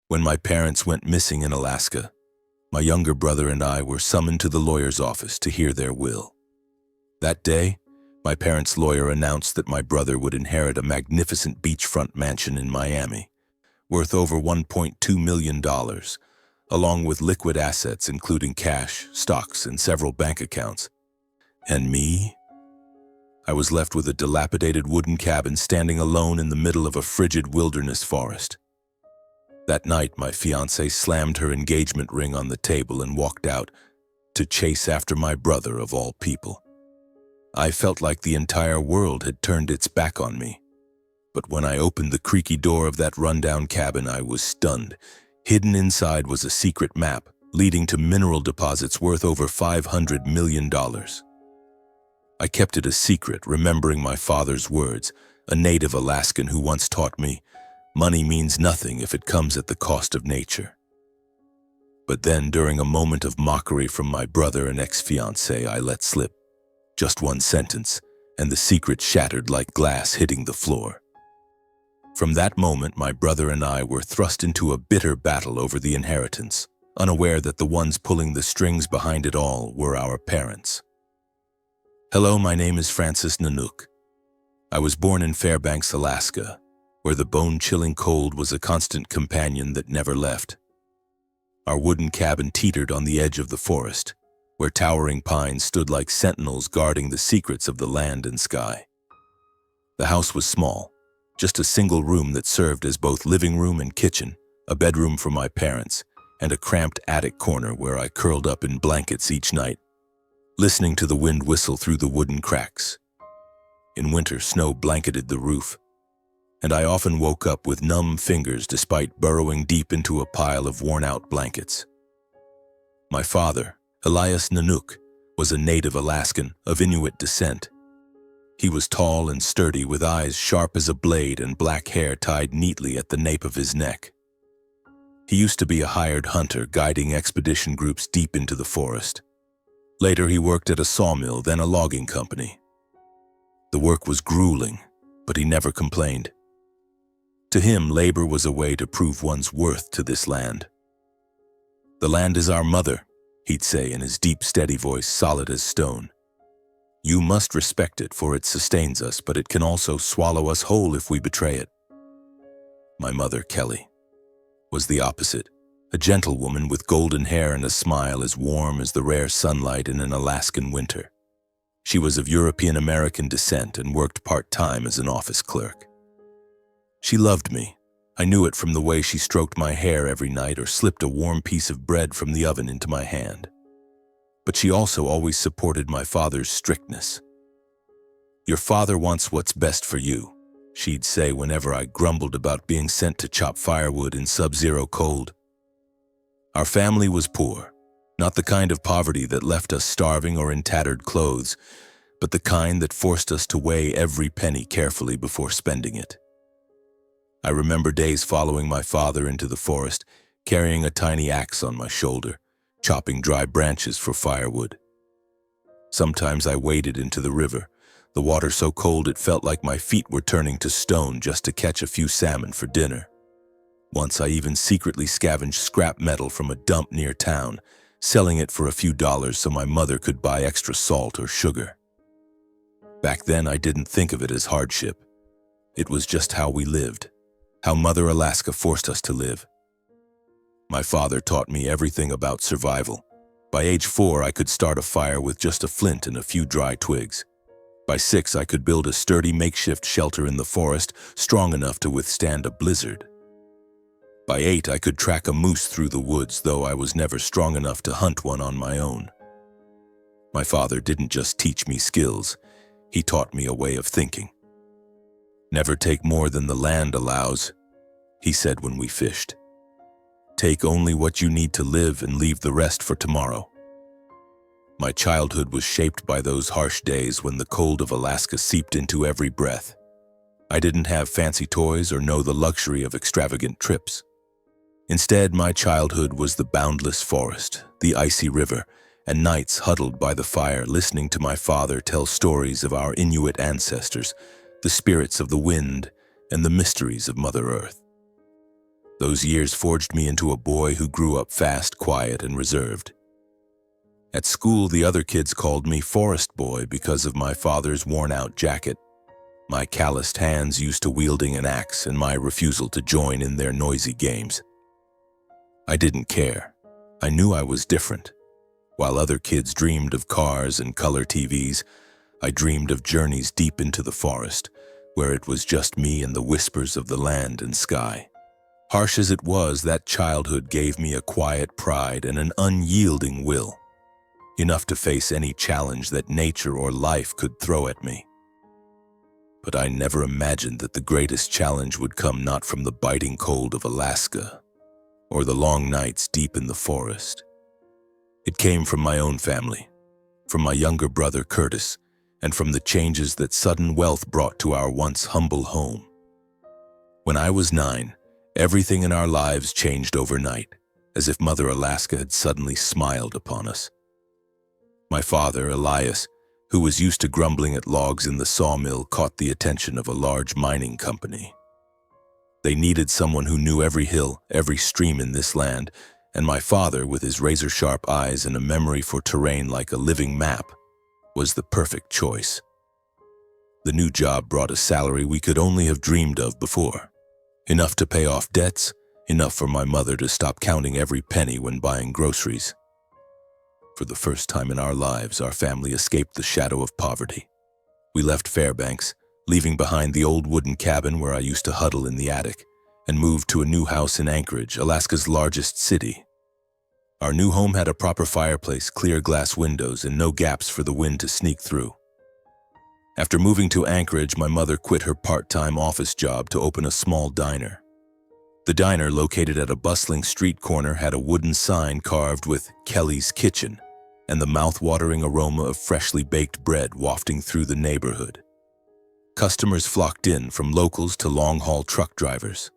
When my parents went missing in Alaska, my younger brother and I were summoned to the lawyer's office to hear their will. That day, my parents' lawyer announced that my brother would inherit a magnificent beachfront mansion in Miami, worth over $1.2 million, along with liquid assets including cash, stocks, and several bank accounts. And me? I was left with a dilapidated wooden cabin standing alone in the middle of a frigid wilderness forest. That night, my fiancée slammed her engagement ring on the table and walked out to chase after my brother of all people. I felt like the entire world had turned its back on me. But when I opened the creaky door of that rundown cabin, I was stunned. Hidden inside was a secret map leading to mineral deposits worth over $500 million. I kept it a secret, remembering my father's words, a native Alaskan who once taught me, "Money means nothing if it comes at the cost of nature." But then, during a moment of mockery from my brother and ex-fiancée, I let slip just one sentence, and the secret shattered like glass hitting the floor. From that moment, my brother and I were thrust into a bitter battle over the inheritance, unaware that the ones pulling the strings behind it all were our parents. Hello, my name is Francis Nanook. I was born in Fairbanks, Alaska, where the bone-chilling cold was a constant companion that never left. Our wooden cabin teetered on the edge of the forest, where towering pines stood like sentinels guarding the secrets of the land and sky. The house was small, just a single room that served as both living room and kitchen, a bedroom for my parents, and a cramped attic corner where I curled up in blankets each night, listening to the wind whistle through the wooden cracks. In winter, snow blanketed the roof, and I often woke up with numb fingers despite burrowing deep into a pile of worn-out blankets. My father, Elias Nanook, was a native Alaskan of Inuit descent. He was tall and sturdy, with eyes sharp as a blade and black hair tied neatly at the nape of his neck. He used to be a hired hunter, guiding expedition groups deep into the forest. Later, he worked at a sawmill, then a logging company. The work was grueling, but he never complained. To him, labor was a way to prove one's worth to this land. "The land is our mother," he'd say in his deep, steady voice, solid as stone. "You must respect it, for it sustains us, but it can also swallow us whole if we betray it." My mother, Kelly, was the opposite, a gentle woman with golden hair and a smile as warm as the rare sunlight in an Alaskan winter. She was of European-American descent and worked part-time as an office clerk. She loved me. I knew it from the way she stroked my hair every night or slipped a warm piece of bread from the oven into my hand. But she also always supported my father's strictness. "Your father wants what's best for you," she'd say whenever I grumbled about being sent to chop firewood in sub-zero cold. Our family was poor, not the kind of poverty that left us starving or in tattered clothes, but the kind that forced us to weigh every penny carefully before spending it. I remember days following my father into the forest, carrying a tiny axe on my shoulder, chopping dry branches for firewood. Sometimes I waded into the river, the water so cold it felt like my feet were turning to stone just to catch a few salmon for dinner. Once I even secretly scavenged scrap metal from a dump near town, selling it for a few dollars so my mother could buy extra salt or sugar. Back then, I didn't think of it as hardship. It was just how we lived, how Mother Alaska forced us to live. My father taught me everything about survival. By age 4, I could start a fire with just a flint and a few dry twigs. By 6, I could build a sturdy makeshift shelter in the forest, strong enough to withstand a blizzard. By 8, I could track a moose through the woods, though I was never strong enough to hunt one on my own. My father didn't just teach me skills, he taught me a way of thinking. "Never take more than the land allows," he said when we fished. "Take only what you need to live and leave the rest for tomorrow." My childhood was shaped by those harsh days when the cold of Alaska seeped into every breath. I didn't have fancy toys or know the luxury of extravagant trips. Instead, my childhood was the boundless forest, the icy river, and nights huddled by the fire listening to my father tell stories of our Inuit ancestors, the spirits of the wind, and the mysteries of Mother Earth. Those years forged me into a boy who grew up fast, quiet, and reserved. At school, the other kids called me Forest Boy because of my father's worn-out jacket, my calloused hands used to wielding an axe, and my refusal to join in their noisy games. I didn't care. I knew I was different. While other kids dreamed of cars and color TVs, I dreamed of journeys deep into the forest, where it was just me and the whispers of the land and sky. Harsh as it was, that childhood gave me a quiet pride and an unyielding will, enough to face any challenge that nature or life could throw at me. But I never imagined that the greatest challenge would come not from the biting cold of Alaska or the long nights deep in the forest. It came from my own family, from my younger brother Curtis, and from the changes that sudden wealth brought to our once humble home. When I was 9, everything in our lives changed overnight, as if Mother Alaska had suddenly smiled upon us. My father, Elias, who was used to grumbling at logs in the sawmill, caught the attention of a large mining company. They needed someone who knew every hill, every stream in this land, and my father, with his razor-sharp eyes and a memory for terrain like a living map, was the perfect choice. The new job brought a salary we could only have dreamed of before. Enough to pay off debts, enough for my mother to stop counting every penny when buying groceries. For the first time in our lives, our family escaped the shadow of poverty. We left Fairbanks, leaving behind the old wooden cabin where I used to huddle in the attic, and moved to a new house in Anchorage, Alaska's largest city. Our new home had a proper fireplace, clear glass windows, and no gaps for the wind to sneak through. After moving to Anchorage, my mother quit her part-time office job to open a small diner. The diner, located at a bustling street corner, had a wooden sign carved with Kelly's Kitchen and the mouth-watering aroma of freshly baked bread wafting through the neighborhood. Customers flocked in, from locals to long-haul truck drivers.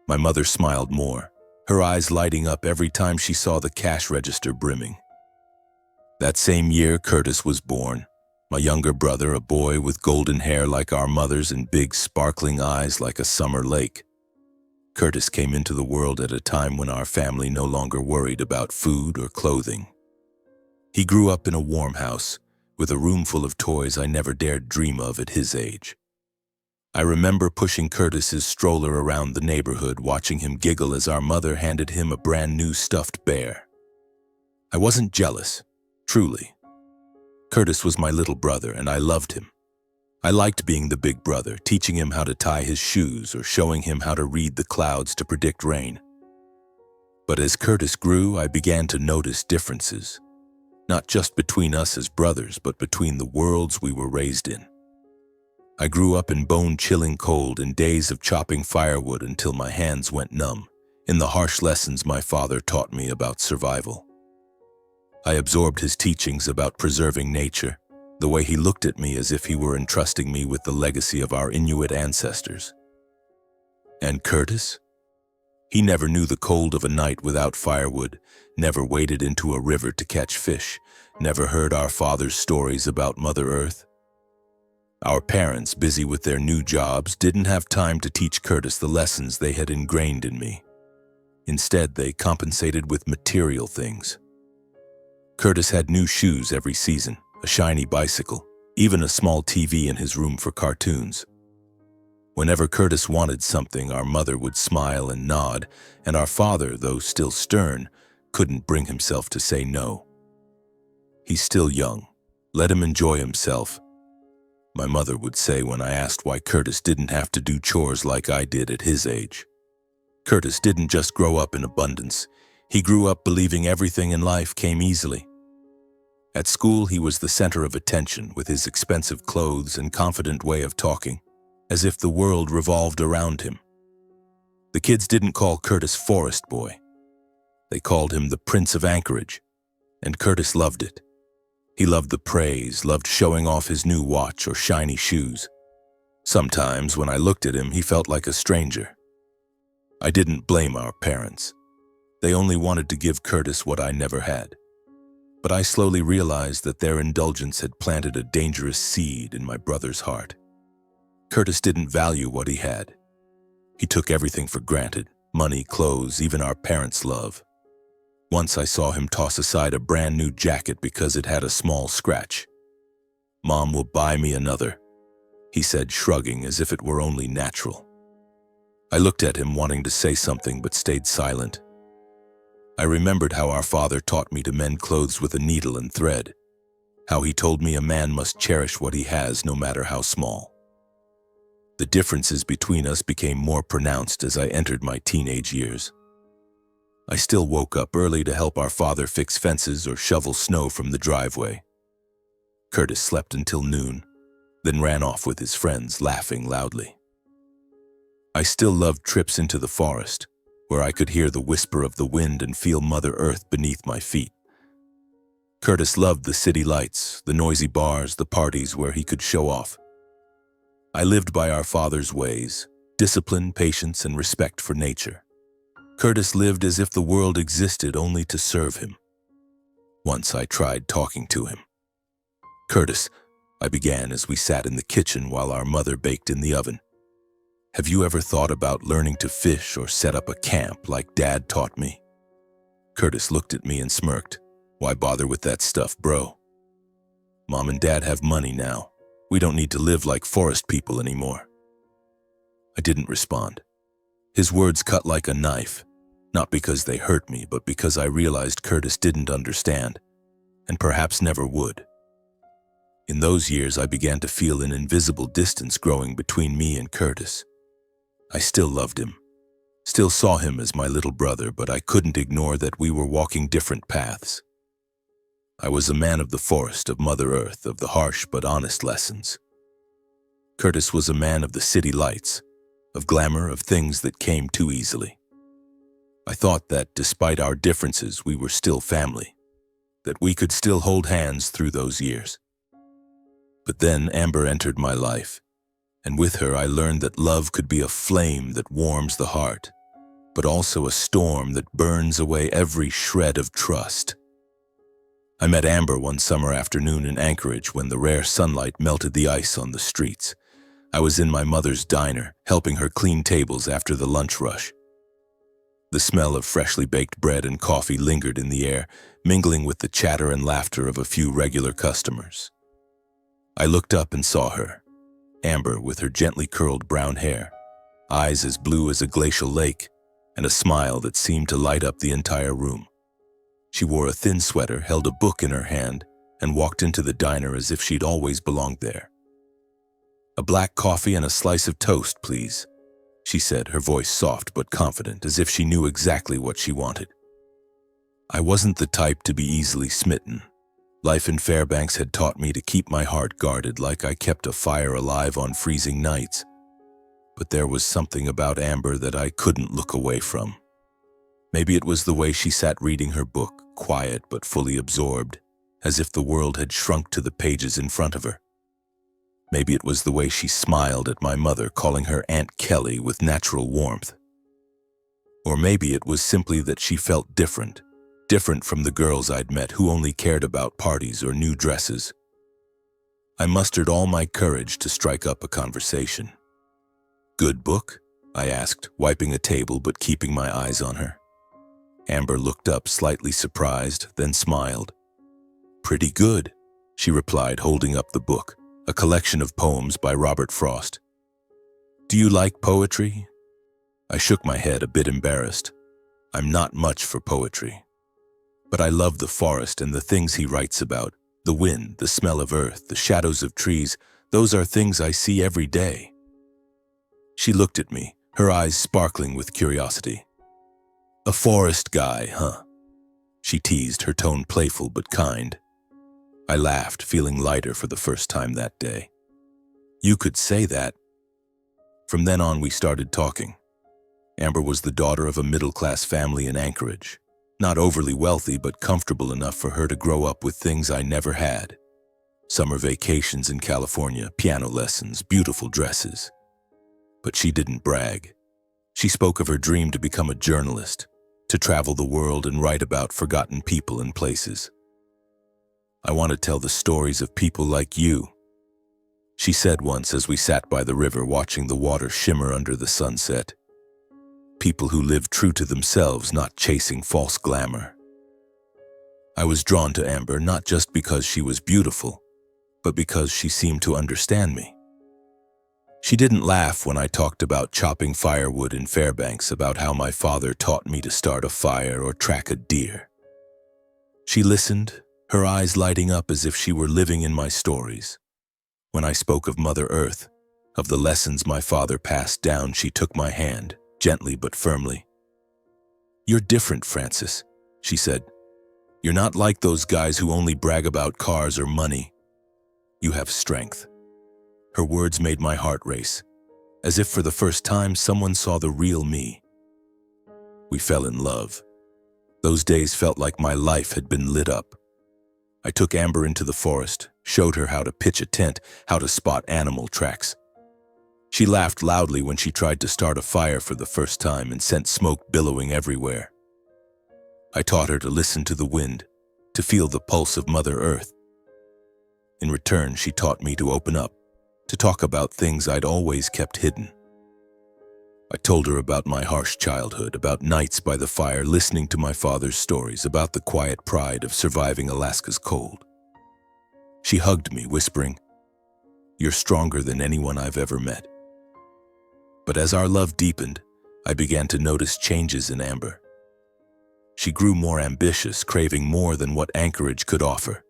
My mother smiled more, her eyes lighting up every time she saw the cash register brimming. That same year, Curtis was born. My younger brother, a boy with golden hair like our mother's and big sparkling eyes like a summer lake. Curtis came into the world at a time when our family no longer worried about food or clothing. He grew up in a warm house, with a room full of toys I never dared dream of at his age. I remember pushing Curtis's stroller around the neighborhood, watching him giggle as our mother handed him a brand new stuffed bear. I wasn't jealous, truly. Curtis was my little brother, and I loved him. I liked being the big brother, teaching him how to tie his shoes or showing him how to read the clouds to predict rain. But as Curtis grew, I began to notice differences, not just between us as brothers, but between the worlds we were raised in. I grew up in bone-chilling cold and days of chopping firewood until my hands went numb, in the harsh lessons my father taught me about survival. I absorbed his teachings about preserving nature, the way he looked at me as if he were entrusting me with the legacy of our Inuit ancestors. And Curtis? He never knew the cold of a night without firewood, never waded into a river to catch fish, never heard our father's stories about Mother Earth. Our parents, busy with their new jobs, didn't have time to teach Curtis the lessons they had ingrained in me. Instead, they compensated with material things. Curtis had new shoes every season, a shiny bicycle, even a small TV in his room for cartoons. Whenever Curtis wanted something, our mother would smile and nod, and our father, though still stern, couldn't bring himself to say no. "He's still young. Let him enjoy himself," my mother would say when I asked why Curtis didn't have to do chores like I did at his age. Curtis didn't just grow up in abundance. He grew up believing everything in life came easily. At school, he was the center of attention with his expensive clothes and confident way of talking, as if the world revolved around him. The kids didn't call Curtis Forest Boy. They called him the Prince of Anchorage, and Curtis loved it. He loved the praise, loved showing off his new watch or shiny shoes. Sometimes, when I looked at him, he felt like a stranger. I didn't blame our parents. They only wanted to give Curtis what I never had. But I slowly realized that their indulgence had planted a dangerous seed in my brother's heart. Curtis didn't value what he had. He took everything for granted, money, clothes, even our parents' love. Once I saw him toss aside a brand new jacket because it had a small scratch. "Mom will buy me another," he said, shrugging as if it were only natural. I looked at him, wanting to say something, but stayed silent. I remembered how our father taught me to mend clothes with a needle and thread, how he told me a man must cherish what he has, no matter how small. The differences between us became more pronounced as I entered my teenage years. I still woke up early to help our father fix fences or shovel snow from the driveway. Curtis slept until noon, then ran off with his friends, laughing loudly. I still loved trips into the forest, where I could hear the whisper of the wind and feel Mother Earth beneath my feet. Curtis loved the city lights, the noisy bars, the parties where he could show off. I lived by our father's ways: discipline, patience, and respect for nature. Curtis lived as if the world existed only to serve him. Once I tried talking to him. "Curtis," I began as we sat in the kitchen while our mother baked in the oven, "have you ever thought about learning to fish or set up a camp like Dad taught me?" Curtis looked at me and smirked. "Why bother with that stuff, bro? Mom and Dad have money now. We don't need to live like forest people anymore." I didn't respond. His words cut like a knife, not because they hurt me, but because I realized Curtis didn't understand, and perhaps never would. In those years, I began to feel an invisible distance growing between me and Curtis. I still loved him, still saw him as my little brother, but I couldn't ignore that we were walking different paths. I was a man of the forest, of Mother Earth, of the harsh but honest lessons. Curtis was a man of the city lights, of glamour, of things that came too easily. I thought that despite our differences, we were still family, that we could still hold hands through those years. But then Amber entered my life, and with her I learned that love could be a flame that warms the heart, but also a storm that burns away every shred of trust. I met Amber one summer afternoon in Anchorage when the rare sunlight melted the ice on the streets. I was in my mother's diner, helping her clean tables after the lunch rush. The smell of freshly baked bread and coffee lingered in the air, mingling with the chatter and laughter of a few regular customers. I looked up and saw her, Amber, with her gently curled brown hair, eyes as blue as a glacial lake, and a smile that seemed to light up the entire room. She wore a thin sweater, held a book in her hand, and walked into the diner as if she'd always belonged there. "A black coffee and a slice of toast, please," she said, her voice soft but confident, as if she knew exactly what she wanted. I wasn't the type to be easily smitten. Life in Fairbanks had taught me to keep my heart guarded, like I kept a fire alive on freezing nights. But there was something about Amber that I couldn't look away from. Maybe it was the way she sat reading her book, quiet but fully absorbed, as if the world had shrunk to the pages in front of her. Maybe it was the way she smiled at my mother, calling her Aunt Kelly with natural warmth. Or maybe it was simply that she felt different from the girls I'd met who only cared about parties or new dresses. I mustered all my courage to strike up a conversation. "Good book?" I asked, wiping a table but keeping my eyes on her. Amber looked up, slightly surprised, then smiled. "Pretty good," she replied, holding up the book, a collection of poems by Robert Frost. "Do you like poetry?" I shook my head, a bit embarrassed. I'm not much for poetry. But I love the forest and the things he writes about. The wind, the smell of earth, the shadows of trees. Those are things I see every day. She looked at me, her eyes sparkling with curiosity. "A forest guy, huh?" she teased, her tone playful but kind. I laughed, feeling lighter for the first time that day. "You could say that." From then on, we started talking. Amber was the daughter of a middle-class family in Anchorage. Not overly wealthy, but comfortable enough for her to grow up with things I never had. Summer vacations in California, piano lessons, beautiful dresses. But she didn't brag. She spoke of her dream to become a journalist, to travel the world and write about forgotten people and places. "I want to tell the stories of people like you," she said once as we sat by the river watching the water shimmer under the sunset. people who live true to themselves, not chasing false glamour. I was drawn to Amber not just because she was beautiful, but because she seemed to understand me. She didn't laugh when I talked about chopping firewood in Fairbanks, about how my father taught me to start a fire or track a deer. She listened, her eyes lighting up as if she were living in my stories. When I spoke of Mother Earth, of the lessons my father passed down, she took my hand, gently but firmly. "You're different, Francis," she said. "You're not like those guys who only brag about cars or money. You have strength." Her words made my heart race, as if for the first time someone saw the real me. We fell in love. Those days felt like my life had been lit up. I took Amber into the forest, showed her how to pitch a tent, how to spot animal tracks. She laughed loudly when she tried to start a fire for the first time and sent smoke billowing everywhere. I taught her to listen to the wind, to feel the pulse of Mother Earth. In return, she taught me to open up, to talk about things I'd always kept hidden. I told her about my harsh childhood, about nights by the fire listening to my father's stories, about the quiet pride of surviving Alaska's cold. She hugged me, whispering, "You're stronger than anyone I've ever met." But as our love deepened, I began to notice changes in Amber. She grew more ambitious, craving more than what Anchorage could offer.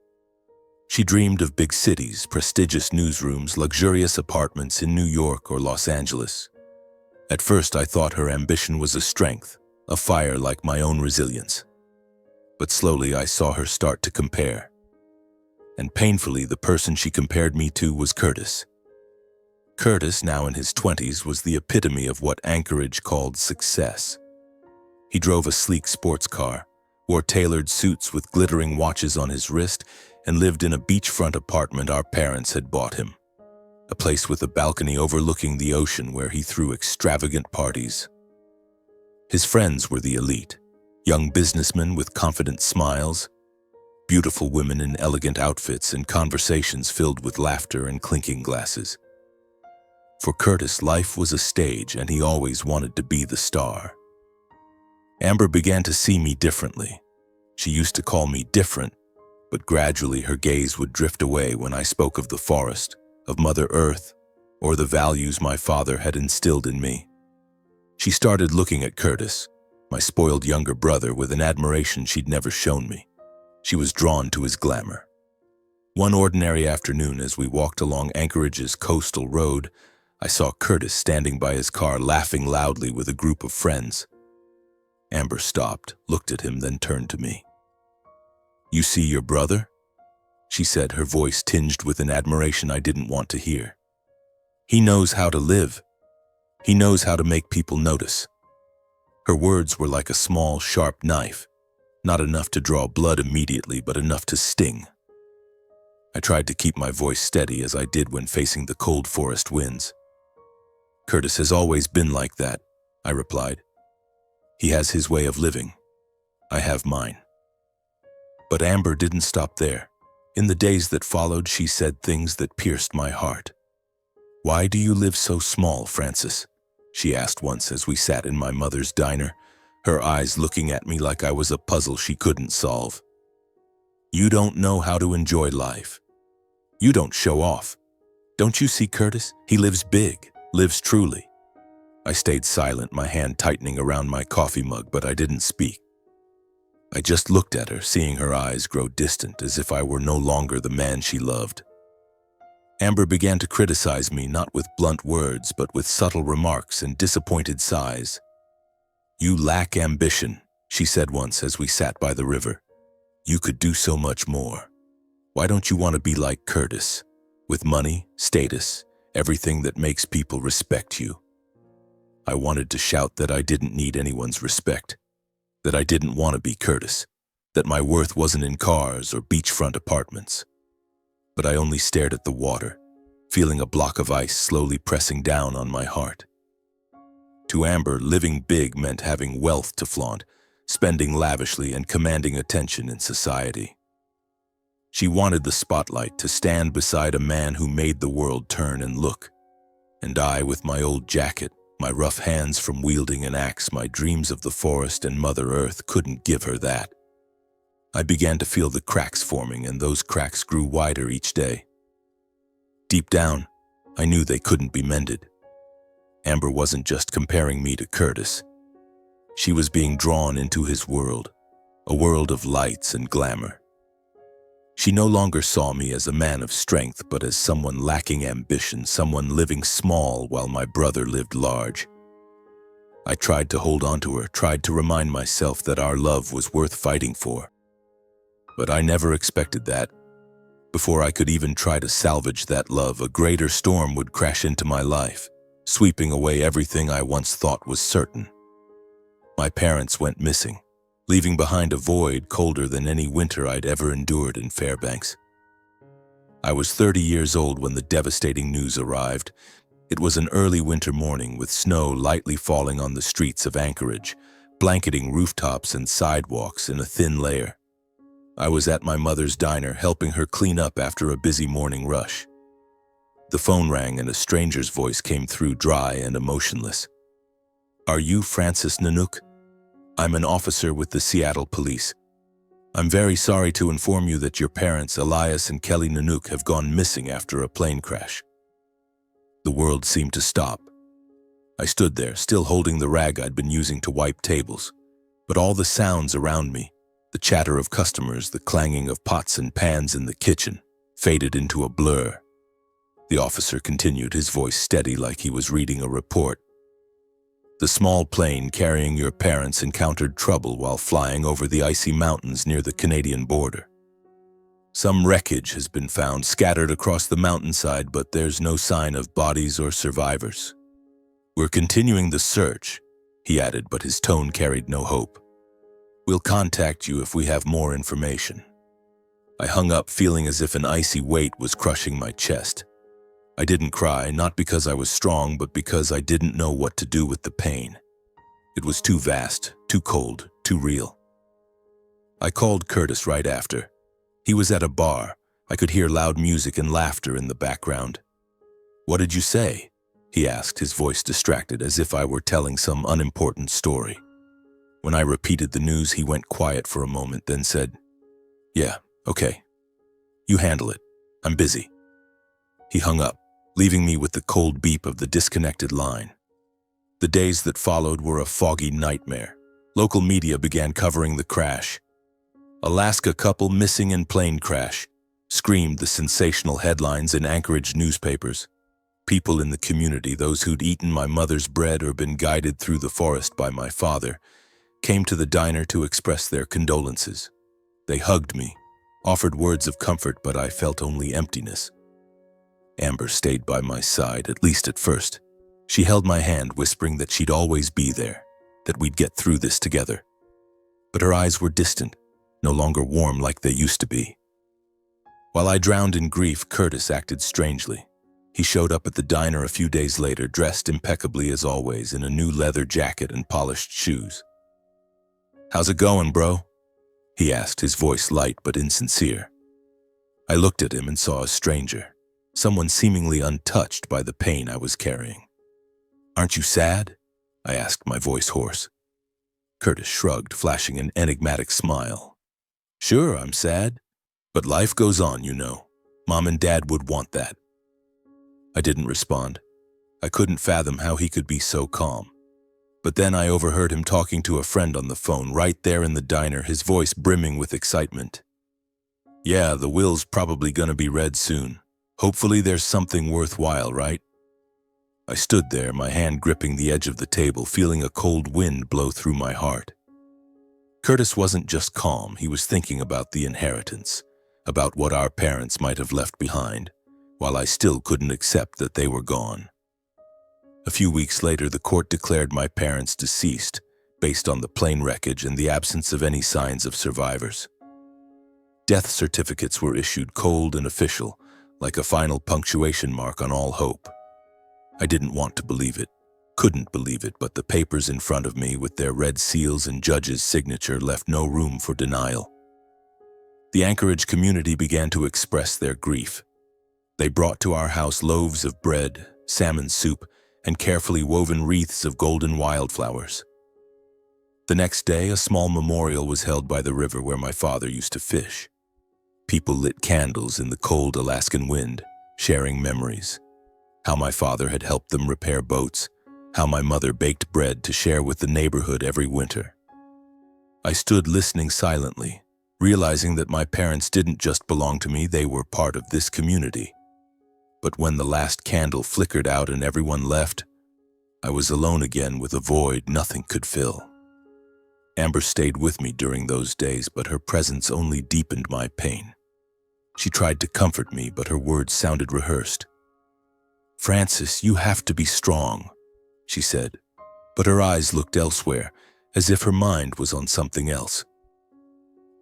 She dreamed of big cities, prestigious newsrooms, luxurious apartments in New York or Los Angeles. At first, I thought her ambition was a strength, a fire like my own resilience. But slowly, I saw her start to compare. And painfully, the person she compared me to was Curtis. Curtis, now in his 20s, was the epitome of what Anchorage called success. He drove a sleek sports car, wore tailored suits with glittering watches on his wrist, and lived in a beachfront apartment our parents had bought him. A place with a balcony overlooking the ocean where he threw extravagant parties. His friends were the elite, young businessmen with confident smiles, beautiful women in elegant outfits, and conversations filled with laughter and clinking glasses. For Curtis, life was a stage, and he always wanted to be the star. Amber began to see me differently. She used to call me different, but gradually her gaze would drift away when I spoke of the forest, of Mother Earth, or the values my father had instilled in me. She started looking at Curtis, my spoiled younger brother, with an admiration she'd never shown me. She was drawn to his glamour. One ordinary afternoon, as we walked along Anchorage's coastal road, I saw Curtis standing by his car, laughing loudly with a group of friends. Amber stopped, looked at him, then turned to me. "You see your brother?" she said, her voice tinged with an admiration I didn't want to hear. "He knows how to live. He knows how to make people notice." Her words were like a small, sharp knife, not enough to draw blood immediately, but enough to sting. I tried to keep my voice steady, as I did when facing the cold forest winds. "Curtis has always been like that," I replied. "He has his way of living. I have mine." But Amber didn't stop there. In the days that followed, she said things that pierced my heart. "Why do you live so small, Francis?" she asked once as we sat in my mother's diner, her eyes looking at me like I was a puzzle she couldn't solve. "You don't know how to enjoy life. You don't show off. Don't you see Curtis? He lives big, lives truly." I stayed silent, my hand tightening around my coffee mug, but I didn't speak. I just looked at her, seeing her eyes grow distant, as if I were no longer the man she loved. Amber began to criticize me, not with blunt words, but with subtle remarks and disappointed sighs. "You lack ambition," she said once as we sat by the river. "You could do so much more. Why don't you want to be like Curtis, with money, status, everything that makes people respect you?" I wanted to shout that I didn't need anyone's respect, that I didn't want to be Curtis, that my worth wasn't in cars or beachfront apartments. But I only stared at the water, feeling a block of ice slowly pressing down on my heart. To Amber, living big meant having wealth to flaunt, spending lavishly and commanding attention in society. She wanted the spotlight, to stand beside a man who made the world turn and look. And I, with my old jacket, My rough hands from wielding an axe, my dreams of the forest and Mother Earth couldn't give her that. I began to feel the cracks forming, and those cracks grew wider each day. Deep down, I knew they couldn't be mended. Amber wasn't just comparing me to Curtis. She was being drawn into his world, a world of lights and glamour. She no longer saw me as a man of strength, but as someone lacking ambition, someone living small while my brother lived large. I tried to hold on to her, tried to remind myself that our love was worth fighting for. But I never expected that. Before I could even try to salvage that love, a greater storm would crash into my life, sweeping away everything I once thought was certain. My parents went missing, leaving behind a void colder than any winter I'd ever endured in Fairbanks. I was 30 years old when the devastating news arrived. It was an early winter morning with snow lightly falling on the streets of Anchorage, blanketing rooftops and sidewalks in a thin layer. I was at my mother's diner, helping her clean up after a busy morning rush. The phone rang and a stranger's voice came through, dry and emotionless. "Are you Francis Nanook? I'm an officer with the Seattle Police. I'm very sorry to inform you that your parents, Elias and Kelly Nanook, have gone missing after a plane crash." The world seemed to stop. I stood there, still holding the rag I'd been using to wipe tables, but all the sounds around me, the chatter of customers, the clanging of pots and pans in the kitchen, faded into a blur. The officer continued, his voice steady like he was reading a report. "The small plane carrying your parents encountered trouble while flying over the icy mountains near the Canadian border. Some wreckage has been found scattered across the mountainside, but there's no sign of bodies or survivors. We're continuing the search," he added, but his tone carried no hope. "We'll contact you if we have more information." I hung up, feeling as if an icy weight was crushing my chest. I didn't cry, not because I was strong, but because I didn't know what to do with the pain. It was too vast, too cold, too real. I called Curtis right after. He was at a bar. I could hear loud music and laughter in the background. "What did you say?" he asked, his voice distracted, as if I were telling some unimportant story. When I repeated the news, he went quiet for a moment, then said, "Yeah, okay. You handle it. I'm busy." He hung up, leaving me with the cold beep of the disconnected line. The days that followed were a foggy nightmare. Local media began covering the crash. "Alaska couple missing in plane crash," screamed the sensational headlines in Anchorage newspapers. People in the community, those who'd eaten my mother's bread or been guided through the forest by my father, came to the diner to express their condolences. They hugged me, offered words of comfort, but I felt only emptiness. Amber stayed by my side, at least at first. She held my hand, whispering that she'd always be there, that we'd get through this together. But her eyes were distant, no longer warm like they used to be. While I drowned in grief, Curtis acted strangely. He showed up at the diner a few days later, dressed impeccably as always, in a new leather jacket and polished shoes. "How's it going, bro?" he asked, his voice light but insincere. I looked at him and saw a stranger, someone seemingly untouched by the pain I was carrying. "Aren't you sad?" I asked, my voice hoarse. Curtis shrugged, flashing an enigmatic smile. "Sure, I'm sad, but life goes on, you know. Mom and Dad would want that." I didn't respond. I couldn't fathom how he could be so calm. But then I overheard him talking to a friend on the phone right there in the diner, his voice brimming with excitement. "Yeah, the will's probably gonna be read soon. Hopefully there's something worthwhile, right?" I stood there, my hand gripping the edge of the table, feeling a cold wind blow through my heart. Curtis wasn't just calm, he was thinking about the inheritance, about what our parents might have left behind, while I still couldn't accept that they were gone. A few weeks later, the court declared my parents deceased, based on the plane wreckage and the absence of any signs of survivors. Death certificates were issued, cold and official, like a final punctuation mark on all hope. I didn't want to believe it, couldn't believe it, but the papers in front of me with their red seals and judge's signature left no room for denial. The Anchorage community began to express their grief. They brought to our house loaves of bread, salmon soup, and carefully woven wreaths of golden wildflowers. The next day, a small memorial was held by the river where my father used to fish. People lit candles in the cold Alaskan wind, sharing memories. How my father had helped them repair boats, how my mother baked bread to share with the neighborhood every winter. I stood listening silently, realizing that my parents didn't just belong to me, they were part of this community. But when the last candle flickered out and everyone left, I was alone again with a void nothing could fill. Amber stayed with me during those days, but her presence only deepened my pain. She tried to comfort me, but her words sounded rehearsed. "Francis, you have to be strong," she said, but her eyes looked elsewhere, as if her mind was on something else.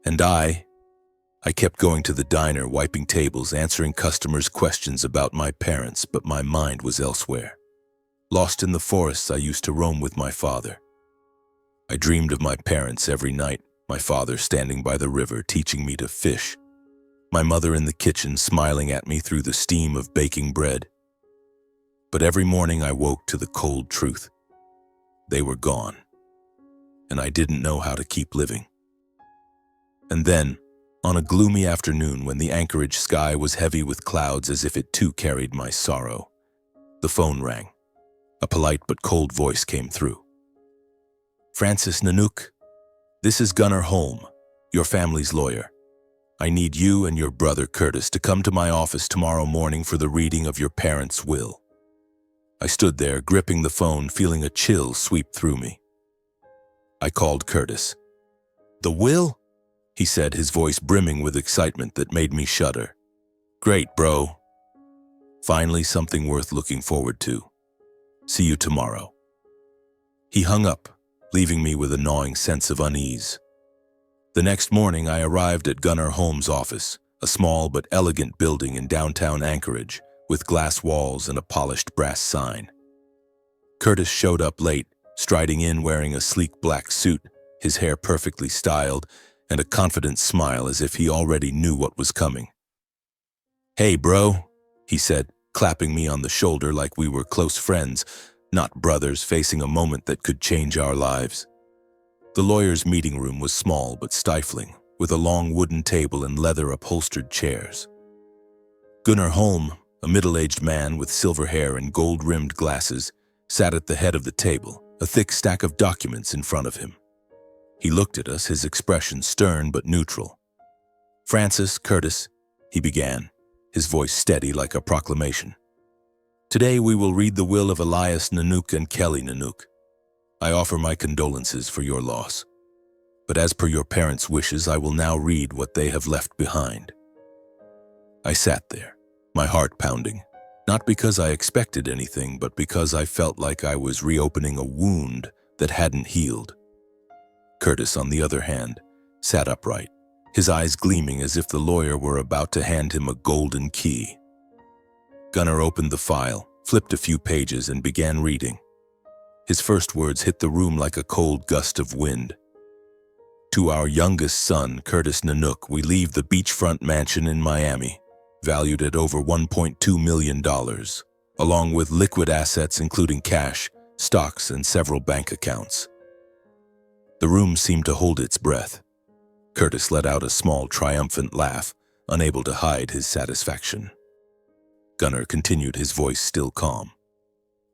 And I kept going to the diner, wiping tables, answering customers' questions about my parents, but my mind was elsewhere. Lost in the forests I used to roam with my father. I dreamed of my parents every night, my father standing by the river teaching me to fish, my mother in the kitchen smiling at me through the steam of baking bread. But every morning I woke to the cold truth. They were gone, and I didn't know how to keep living. And then, on a gloomy afternoon when the Anchorage sky was heavy with clouds as if it too carried my sorrow, the phone rang. A polite but cold voice came through. "Francis Nanook, this is Gunnar Holm, your family's lawyer. I need you and your brother Curtis to come to my office tomorrow morning for the reading of your parents' will." I stood there, gripping the phone, feeling a chill sweep through me. I called Curtis. "The will?" he said, his voice brimming with excitement that made me shudder. "Great, bro. Finally, something worth looking forward to. See you tomorrow." He hung up, leaving me with a gnawing sense of unease. The next morning, I arrived at Gunnar Holm's office, a small but elegant building in downtown Anchorage, with glass walls and a polished brass sign. Curtis showed up late, striding in wearing a sleek black suit, his hair perfectly styled, and a confident smile as if he already knew what was coming. "Hey, bro," he said, clapping me on the shoulder like we were close friends, not brothers facing a moment that could change our lives. The lawyer's meeting room was small but stifling, with a long wooden table and leather-upholstered chairs. Gunnar Holm, a middle-aged man with silver hair and gold-rimmed glasses, sat at the head of the table, a thick stack of documents in front of him. He looked at us, his expression stern but neutral. "Francis, Curtis," he began, his voice steady like a proclamation. "Today we will read the will of Elias Nanook and Kelly Nanook. I offer my condolences for your loss. But as per your parents' wishes, I will now read what they have left behind." I sat there, my heart pounding, not because I expected anything, but because I felt like I was reopening a wound that hadn't healed. Curtis, on the other hand, sat upright, his eyes gleaming as if the lawyer were about to hand him a golden key. Gunnar opened the file, flipped a few pages, and began reading. His first words hit the room like a cold gust of wind. "To our youngest son, Curtis Nanook, we leave the beachfront mansion in Miami, valued at over $1.2 million, along with liquid assets including cash, stocks, and several bank accounts." The room seemed to hold its breath. Curtis let out a small, triumphant laugh, unable to hide his satisfaction. Gunnar continued, his voice still calm.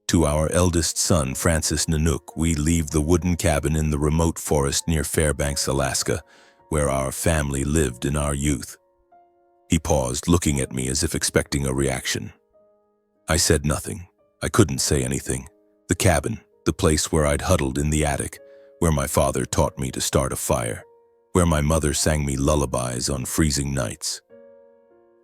"To our eldest son, Francis Nanook, we leave the wooden cabin in the remote forest near Fairbanks, Alaska, where our family lived in our youth." He paused, looking at me as if expecting a reaction. I said nothing. I couldn't say anything. The cabin, the place where I'd huddled in the attic, where my father taught me to start a fire, where my mother sang me lullabies on freezing nights.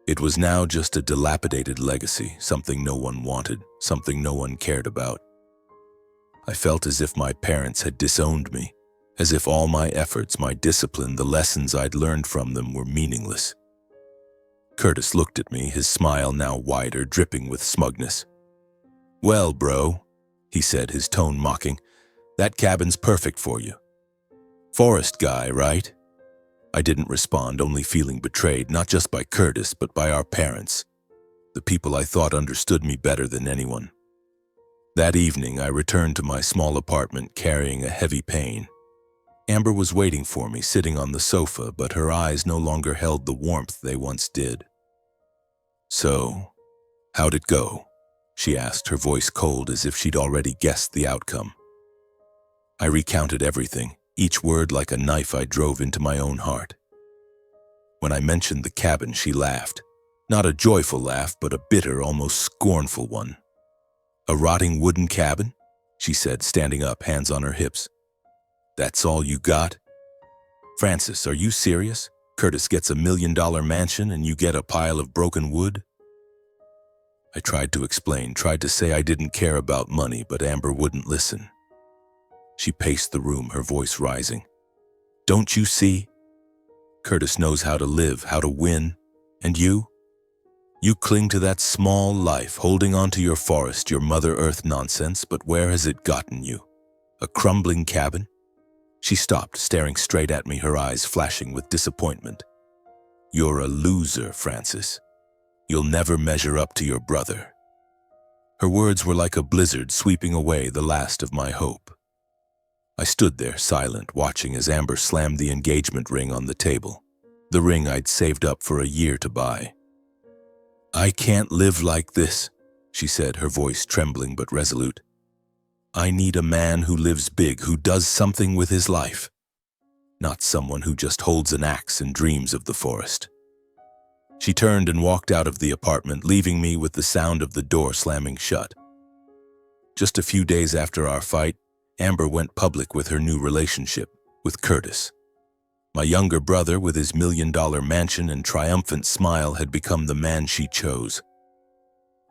It was now just a dilapidated legacy, something no one wanted, something no one cared about. I felt as if my parents had disowned me, as if all my efforts, my discipline, the lessons I'd learned from them were meaningless. Curtis looked at me, his smile now wider, dripping with smugness. "Well, bro," he said, his tone mocking, "that cabin's perfect for you. Forest guy, right?" I didn't respond, only feeling betrayed, not just by Curtis, but by our parents, the people I thought understood me better than anyone. That evening, I returned to my small apartment carrying a heavy pain. Amber was waiting for me, sitting on the sofa, but her eyes no longer held the warmth they once did. "So, how'd it go?" she asked, her voice cold as if she'd already guessed the outcome. I recounted everything, each word like a knife I drove into my own heart. When I mentioned the cabin, she laughed. Not a joyful laugh, but a bitter, almost scornful one. "A rotting wooden cabin?" she said, standing up, hands on her hips. "That's all you got? Francis, are you serious? Curtis gets $1 million mansion and you get a pile of broken wood?" I tried to explain, tried to say I didn't care about money, but Amber wouldn't listen. She paced the room, her voice rising. "Don't you see? Curtis knows how to live, how to win. And you? You cling to that small life, holding on to your forest, your Mother Earth nonsense, but where has it gotten you? A crumbling cabin?" She stopped, staring straight at me, her eyes flashing with disappointment. "You're a loser, Francis. You'll never measure up to your brother." Her words were like a blizzard sweeping away the last of my hope. I stood there, silent, watching as Amber slammed the engagement ring on the table, the ring I'd saved up for a year to buy. "I can't live like this," she said, her voice trembling but resolute. "I need a man who lives big, who does something with his life. Not someone who just holds an axe and dreams of the forest." She turned and walked out of the apartment, leaving me with the sound of the door slamming shut. Just a few days after our fight, Amber went public with her new relationship, with Curtis. My younger brother, with his $1 million mansion and triumphant smile, had become the man she chose.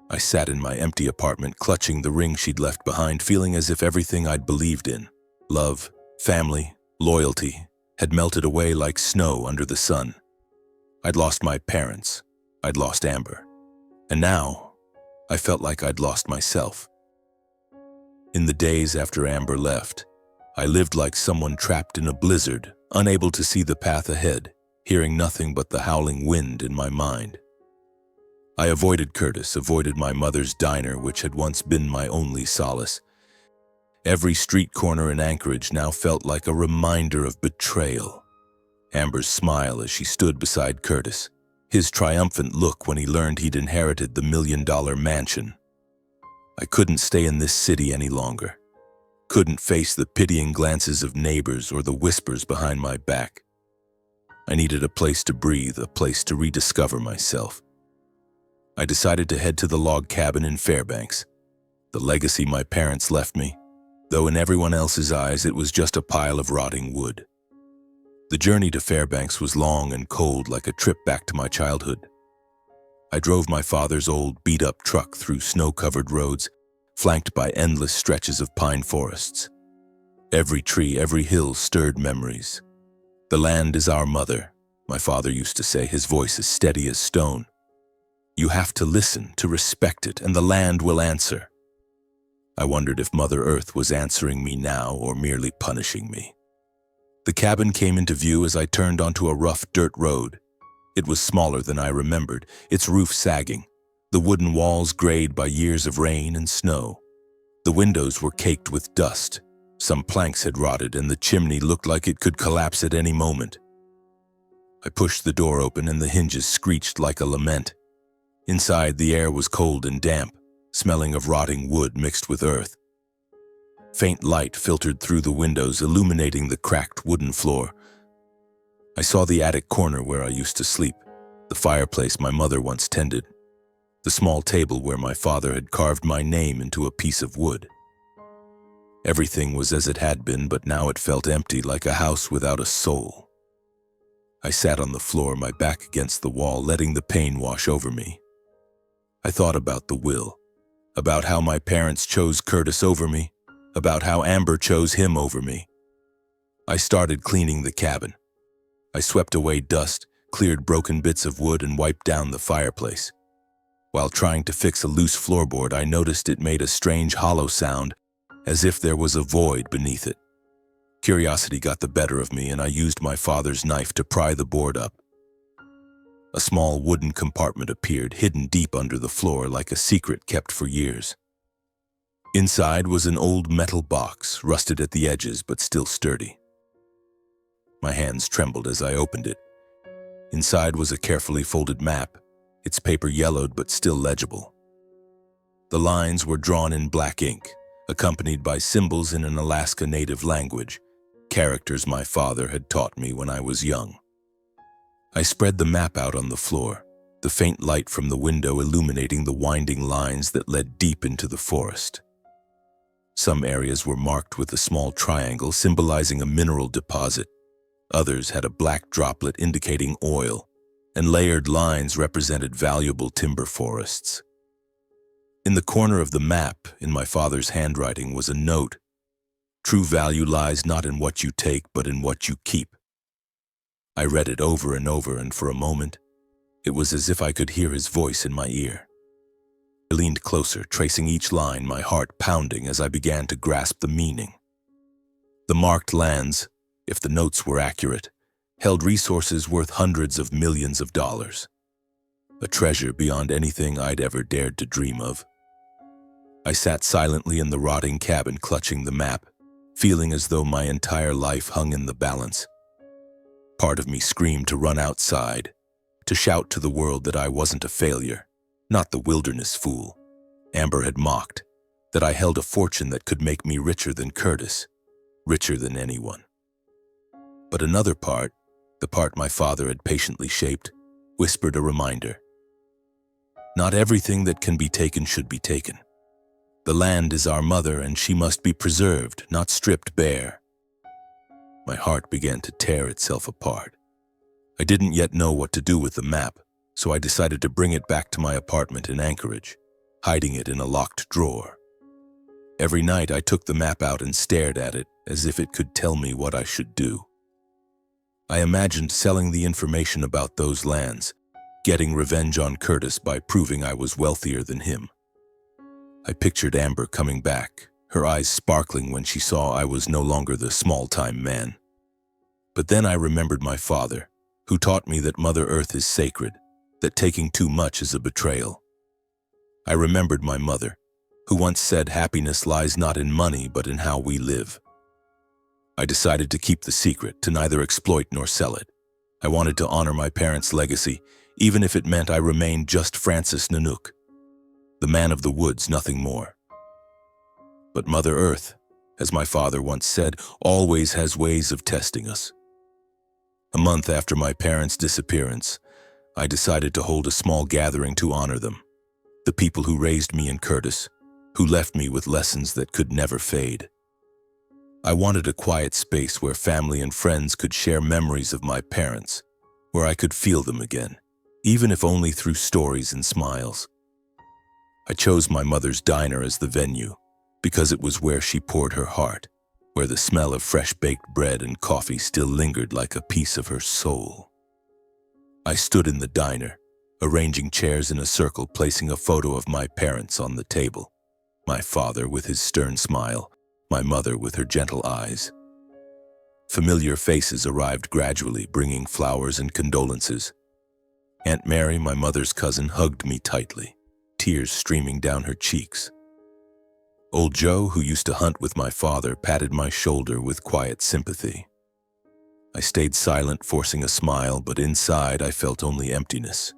I sat in my empty apartment, clutching the ring she'd left behind, feeling as if everything I'd believed in, love, family, loyalty, had melted away like snow under the sun. I'd lost my parents, I'd lost Amber, and now I felt like I'd lost myself. In the days after Amber left, I lived like someone trapped in a blizzard, unable to see the path ahead, hearing nothing but the howling wind in my mind. I avoided Curtis, avoided my mother's diner, which had once been my only solace. Every street corner in Anchorage now felt like a reminder of betrayal. Amber's smile as she stood beside Curtis, his triumphant look when he learned he'd inherited the $1 million mansion. I couldn't stay in this city any longer. Couldn't face the pitying glances of neighbors or the whispers behind my back. I needed a place to breathe, a place to rediscover myself. I decided to head to the log cabin in Fairbanks, the legacy my parents left me, though in everyone else's eyes it was just a pile of rotting wood. The journey to Fairbanks was long and cold, like a trip back to my childhood. I drove my father's old, beat-up truck through snow-covered roads, flanked by endless stretches of pine forests. Every tree, every hill stirred memories. "The land is our mother," my father used to say, his voice as steady as stone. "You have to listen, to respect it, and the land will answer." I wondered if Mother Earth was answering me now or merely punishing me. The cabin came into view as I turned onto a rough dirt road. It was smaller than I remembered, its roof sagging, the wooden walls grayed by years of rain and snow. The windows were caked with dust. Some planks had rotted, and the chimney looked like it could collapse at any moment. I pushed the door open, and the hinges screeched like a lament. Inside, the air was cold and damp, smelling of rotting wood mixed with earth. Faint light filtered through the windows, illuminating the cracked wooden floor. I saw the attic corner where I used to sleep, the fireplace my mother once tended, the small table where my father had carved my name into a piece of wood. Everything was as it had been, but now it felt empty, like a house without a soul. I sat on the floor, my back against the wall, letting the pain wash over me. I thought about the will, about how my parents chose Curtis over me, about how Amber chose him over me. I started cleaning the cabin. I swept away dust, cleared broken bits of wood, and wiped down the fireplace. While trying to fix a loose floorboard, I noticed it made a strange hollow sound, as if there was a void beneath it. Curiosity got the better of me, and I used my father's knife to pry the board up. A small wooden compartment appeared, hidden deep under the floor like a secret kept for years. Inside was an old metal box, rusted at the edges but still sturdy. My hands trembled as I opened it. Inside was a carefully folded map, its paper yellowed but still legible. The lines were drawn in black ink, accompanied by symbols in an Alaska Native language, characters my father had taught me when I was young. I spread the map out on the floor, the faint light from the window illuminating the winding lines that led deep into the forest. Some areas were marked with a small triangle symbolizing a mineral deposit. Others had a black droplet indicating oil, and layered lines represented valuable timber forests. In the corner of the map, in my father's handwriting, was a note: "True value lies not in what you take, but in what you keep." I read it over and over, and for a moment, it was as if I could hear his voice in my ear. I leaned closer, tracing each line, my heart pounding as I began to grasp the meaning. The marked lands, if the notes were accurate, held resources worth hundreds of millions of dollars. A treasure beyond anything I'd ever dared to dream of. I sat silently in the rotting cabin, clutching the map, feeling as though my entire life hung in the balance. Part of me screamed to run outside, to shout to the world that I wasn't a failure, not the wilderness fool Amber had mocked, that I held a fortune that could make me richer than Curtis, richer than anyone. But another part, the part my father had patiently shaped, whispered a reminder. Not everything that can be taken should be taken. The land is our mother, and she must be preserved, not stripped bare. My heart began to tear itself apart. I didn't yet know what to do with the map, so I decided to bring it back to my apartment in Anchorage, hiding it in a locked drawer. Every night I took the map out and stared at it as if it could tell me what I should do. I imagined selling the information about those lands, getting revenge on Curtis by proving I was wealthier than him. I pictured Amber coming back, her eyes sparkling when she saw I was no longer the small-time man. But then I remembered my father, who taught me that Mother Earth is sacred, that taking too much is a betrayal. I remembered my mother, who once said happiness lies not in money but in how we live. I decided to keep the secret, to neither exploit nor sell it. I wanted to honor my parents' legacy, even if it meant I remained just Francis Nanook, the man of the woods, nothing more. But Mother Earth, as my father once said, always has ways of testing us. A month after my parents' disappearance, I decided to hold a small gathering to honor them, the people who raised me and Curtis, who left me with lessons that could never fade. I wanted a quiet space where family and friends could share memories of my parents, where I could feel them again, even if only through stories and smiles. I chose my mother's diner as the venue, because it was where she poured her heart, where the smell of fresh-baked bread and coffee still lingered like a piece of her soul. I stood in the diner, arranging chairs in a circle, placing a photo of my parents on the table, my father with his stern smile, my mother with her gentle eyes. Familiar faces arrived gradually, bringing flowers and condolences. Aunt Mary, my mother's cousin, hugged me tightly, tears streaming down her cheeks. Old Joe, who used to hunt with my father, patted my shoulder with quiet sympathy. I stayed silent, forcing a smile, but inside I felt only emptiness.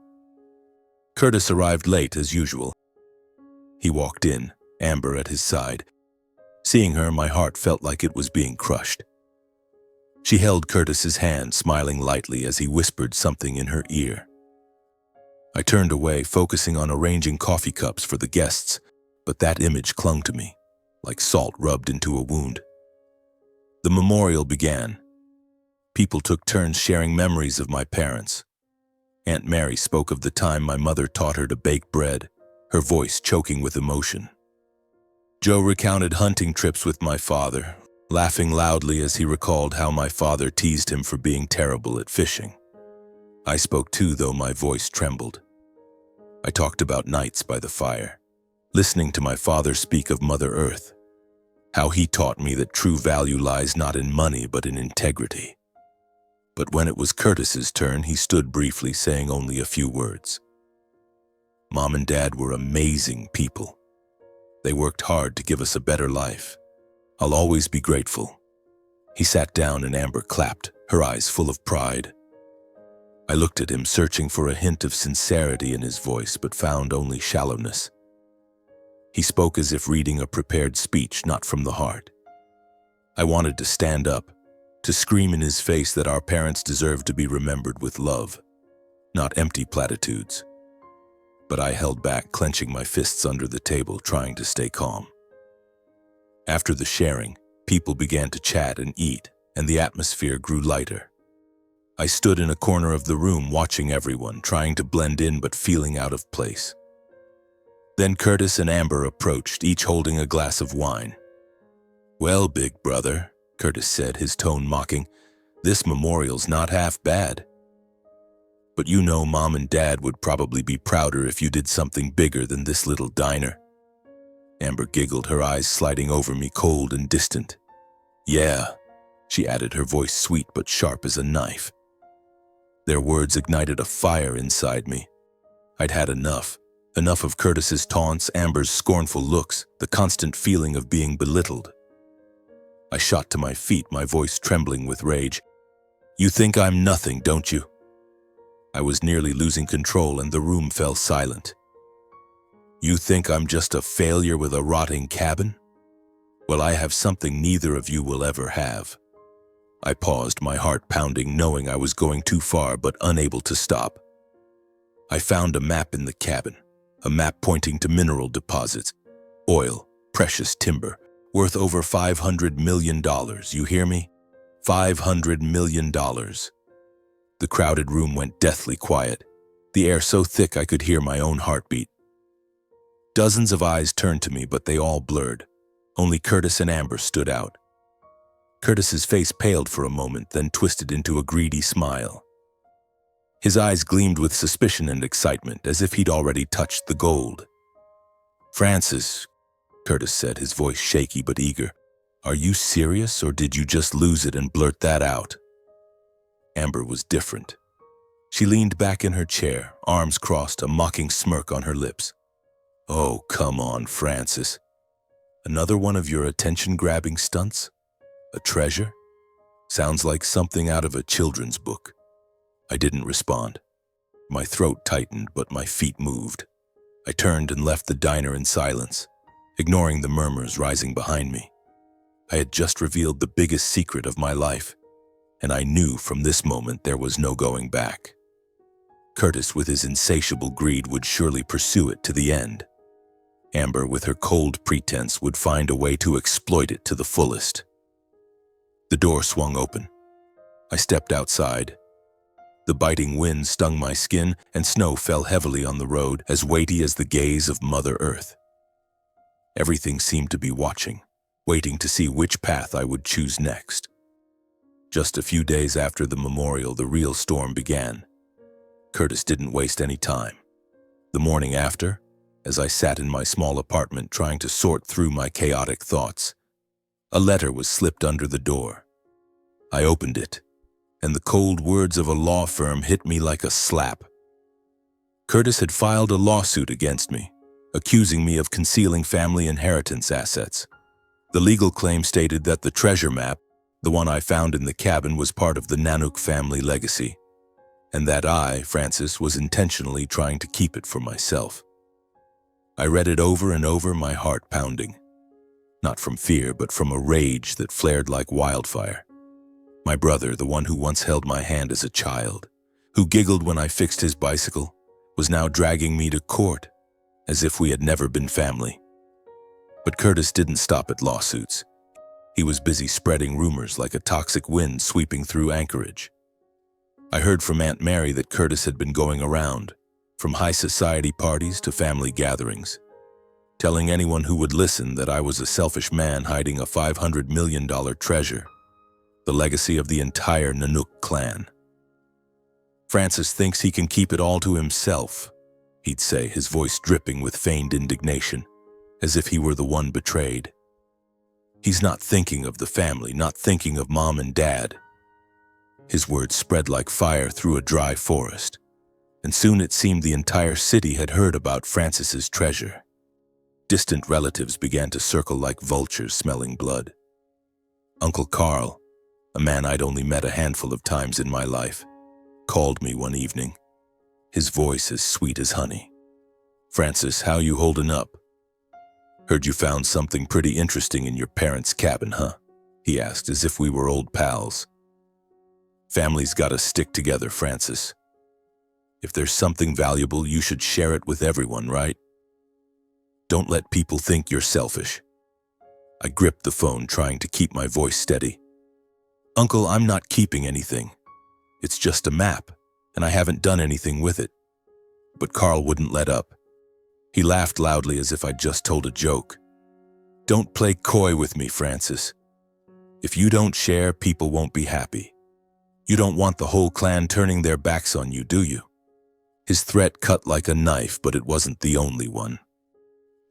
Curtis arrived late as usual. He walked in, Amber at his side. Seeing her, my heart felt like it was being crushed. She held Curtis's hand, smiling lightly as he whispered something in her ear. I turned away, focusing on arranging coffee cups for the guests, but that image clung to me, like salt rubbed into a wound. The memorial began. People took turns sharing memories of my parents. Aunt Mary spoke of the time my mother taught her to bake bread, her voice choking with emotion. Joe recounted hunting trips with my father, laughing loudly as he recalled how my father teased him for being terrible at fishing. I spoke too, though my voice trembled. I talked about nights by the fire, listening to my father speak of Mother Earth, how he taught me that true value lies not in money but in integrity. But when it was Curtis's turn, he stood briefly, saying only a few words. Mom and Dad were amazing people. They worked hard to give us a better life. I'll always be grateful." He sat down and Amber clapped, her eyes full of pride. I looked at him, searching for a hint of sincerity in his voice, but found only shallowness. He spoke as if reading a prepared speech, not from the heart. I wanted to stand up, to scream in his face that our parents deserved to be remembered with love, not empty platitudes. But I held back, clenching my fists under the table, trying to stay calm. After the sharing, people began to chat and eat, and the atmosphere grew lighter. I stood in a corner of the room watching everyone, trying to blend in but feeling out of place. Then Curtis and Amber approached, each holding a glass of wine. "Well, big brother," Curtis said, his tone mocking, "this memorial's not half bad. But you know Mom and Dad would probably be prouder if you did something bigger than this little diner." Amber giggled, her eyes sliding over me, cold and distant. "Yeah," she added, her voice sweet but sharp as a knife. Their words ignited a fire inside me. I'd had enough. Enough of Curtis's taunts, Amber's scornful looks, the constant feeling of being belittled. I shot to my feet, my voice trembling with rage. "You think I'm nothing, don't you?" I was nearly losing control and the room fell silent. "You think I'm just a failure with a rotting cabin? Well, I have something neither of you will ever have." I paused, my heart pounding, knowing I was going too far but unable to stop. I found a map in the cabin, a map pointing to mineral deposits, oil, precious timber, worth over $500 million, you hear me? $500 million. The crowded room went deathly quiet, the air so thick I could hear my own heartbeat. Dozens of eyes turned to me, but they all blurred. Only Curtis and Amber stood out. Curtis's face paled for a moment, then twisted into a greedy smile. His eyes gleamed with suspicion and excitement, as if he'd already touched the gold. "Francis," Curtis said, his voice shaky but eager, "are you serious, or did you just lose it and blurt that out?" Amber was different. She leaned back in her chair, arms crossed, a mocking smirk on her lips. "Oh, come on, Francis. Another one of your attention-grabbing stunts? A treasure? Sounds like something out of a children's book." I didn't respond. My throat tightened, but my feet moved. I turned and left the diner in silence, ignoring the murmurs rising behind me. I had just revealed the biggest secret of my life, and I knew from this moment there was no going back. Curtis, with his insatiable greed, would surely pursue it to the end. Amber, with her cold pretense, would find a way to exploit it to the fullest. The door swung open. I stepped outside. The biting wind stung my skin, and snow fell heavily on the road, as weighty as the gaze of Mother Earth. Everything seemed to be watching, waiting to see which path I would choose next. Just a few days after the memorial, the real storm began. Curtis didn't waste any time. The morning after, as I sat in my small apartment trying to sort through my chaotic thoughts, a letter was slipped under the door. I opened it, and the cold words of a law firm hit me like a slap. Curtis had filed a lawsuit against me, accusing me of concealing family inheritance assets. The legal claim stated that the treasure map, the one I found in the cabin, was part of the Nanook family legacy, and that I, Francis, was intentionally trying to keep it for myself. I read it over and over, my heart pounding. Not from fear, but from a rage that flared like wildfire. My brother, the one who once held my hand as a child, who giggled when I fixed his bicycle, was now dragging me to court, as if we had never been family. But Curtis didn't stop at lawsuits. He was busy spreading rumors like a toxic wind sweeping through Anchorage. I heard from Aunt Mary that Curtis had been going around, from high society parties to family gatherings, telling anyone who would listen that I was a selfish man hiding a $500 million treasure, the legacy of the entire Nanook clan. "Francis thinks he can keep it all to himself," he'd say, his voice dripping with feigned indignation, as if he were the one betrayed. "He's not thinking of the family, not thinking of Mom and Dad." His words spread like fire through a dry forest, and soon it seemed the entire city had heard about Francis's treasure. Distant relatives began to circle like vultures smelling blood. Uncle Carl, a man I'd only met a handful of times in my life, called me one evening, his voice as sweet as honey. "Francis, how you holding up? Heard you found something pretty interesting in your parents' cabin, huh?" he asked, as if we were old pals. "Families gotta stick together, Francis. If there's something valuable, you should share it with everyone, right? Don't let people think you're selfish." I gripped the phone, trying to keep my voice steady. "Uncle, I'm not keeping anything. It's just a map, and I haven't done anything with it." But Carl wouldn't let up. He laughed loudly as if I'd just told a joke. "Don't play coy with me, Francis. If you don't share, people won't be happy. You don't want the whole clan turning their backs on you, do you?" His threat cut like a knife, but it wasn't the only one.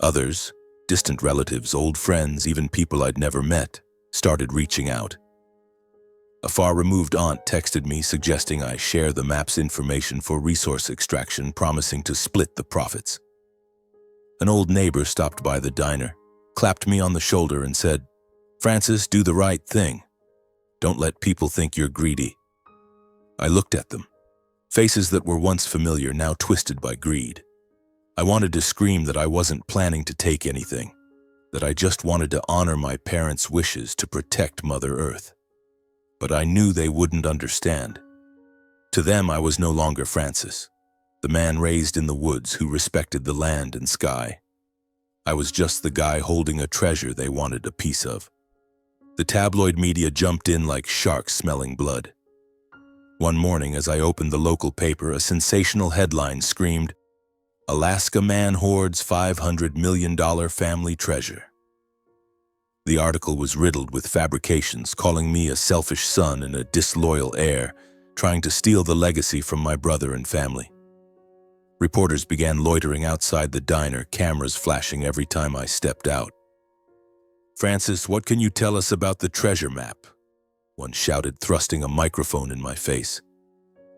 Others, distant relatives, old friends, even people I'd never met, started reaching out. A far-removed aunt texted me suggesting I share the map's information for resource extraction, promising to split the profits. An old neighbor stopped by the diner, clapped me on the shoulder and said, "Francis, do the right thing. Don't let people think you're greedy." I looked at them, faces that were once familiar, now twisted by greed. I wanted to scream that I wasn't planning to take anything, that I just wanted to honor my parents' wishes to protect Mother Earth. But I knew they wouldn't understand. To them, I was no longer Francis, the man raised in the woods who respected the land and sky. I was just the guy holding a treasure they wanted a piece of. The tabloid media jumped in like sharks smelling blood. One morning, as I opened the local paper, a sensational headline screamed, "Alaska man hoards $500 million family treasure." The article was riddled with fabrications, calling me a selfish son and a disloyal heir, trying to steal the legacy from my brother and family. Reporters began loitering outside the diner, cameras flashing every time I stepped out. "Francis, what can you tell us about the treasure map?" one shouted, thrusting a microphone in my face.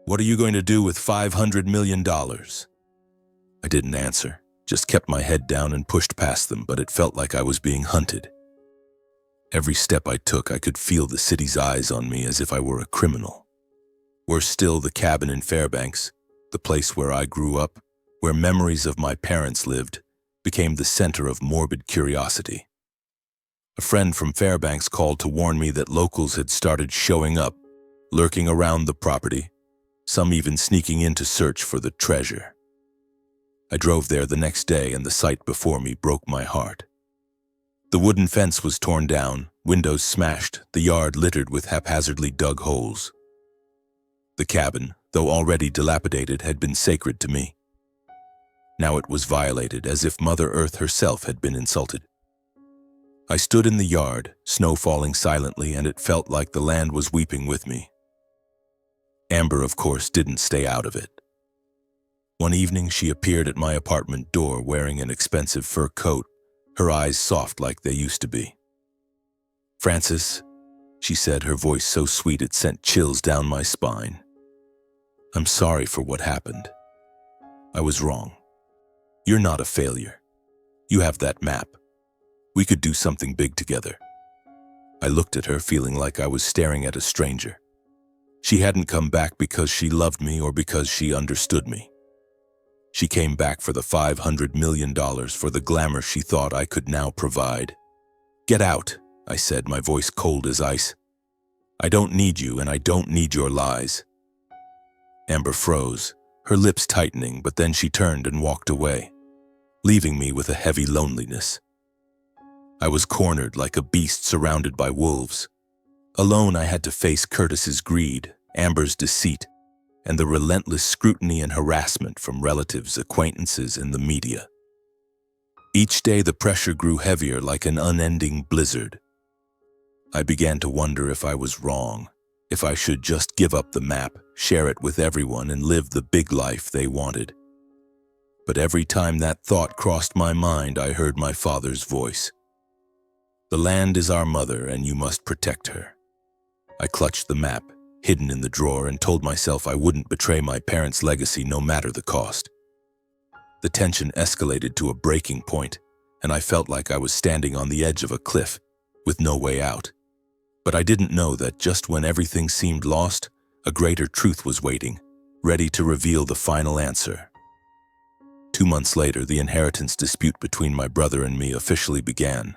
"What are you going to do with $500 million? I didn't answer, just kept my head down and pushed past them, but it felt like I was being hunted. Every step I took, I could feel the city's eyes on me as if I were a criminal. Worse still, the cabin in Fairbanks, the place where I grew up, where memories of my parents lived, became the center of morbid curiosity. A friend from Fairbanks called to warn me that locals had started showing up, lurking around the property, some even sneaking in to search for the treasure. I drove there the next day, and the sight before me broke my heart. The wooden fence was torn down, windows smashed, the yard littered with haphazardly dug holes. The cabin, though already dilapidated, had been sacred to me. Now it was violated, as if Mother Earth herself had been insulted. I stood in the yard, snow falling silently, and it felt like the land was weeping with me. Amber, of course, didn't stay out of it. One evening, she appeared at my apartment door wearing an expensive fur coat, her eyes soft like they used to be. "Francis," she said, her voice so sweet it sent chills down my spine. "I'm sorry for what happened. I was wrong. You're not a failure. You have that map. We could do something big together." I looked at her, feeling like I was staring at a stranger. She hadn't come back because she loved me or because she understood me. She came back for the $500 million, for the glamour she thought I could now provide. "Get out," I said, my voice cold as ice. "I don't need you, and I don't need your lies." Amber froze, her lips tightening, but then she turned and walked away, leaving me with a heavy loneliness. I was cornered like a beast surrounded by wolves. Alone, I had to face Curtis's greed, Amber's deceit, and the relentless scrutiny and harassment from relatives, acquaintances, and the media. Each day, the pressure grew heavier like an unending blizzard. I began to wonder if I was wrong, if I should just give up the map, share it with everyone, and live the big life they wanted. But every time that thought crossed my mind, I heard my father's voice. "The land is our mother, and you must protect her." I clutched the map, hidden in the drawer, and told myself I wouldn't betray my parents' legacy no matter the cost. The tension escalated to a breaking point, and I felt like I was standing on the edge of a cliff, with no way out. But I didn't know that just when everything seemed lost, a greater truth was waiting, ready to reveal the final answer. 2 months later, the inheritance dispute between my brother and me officially began.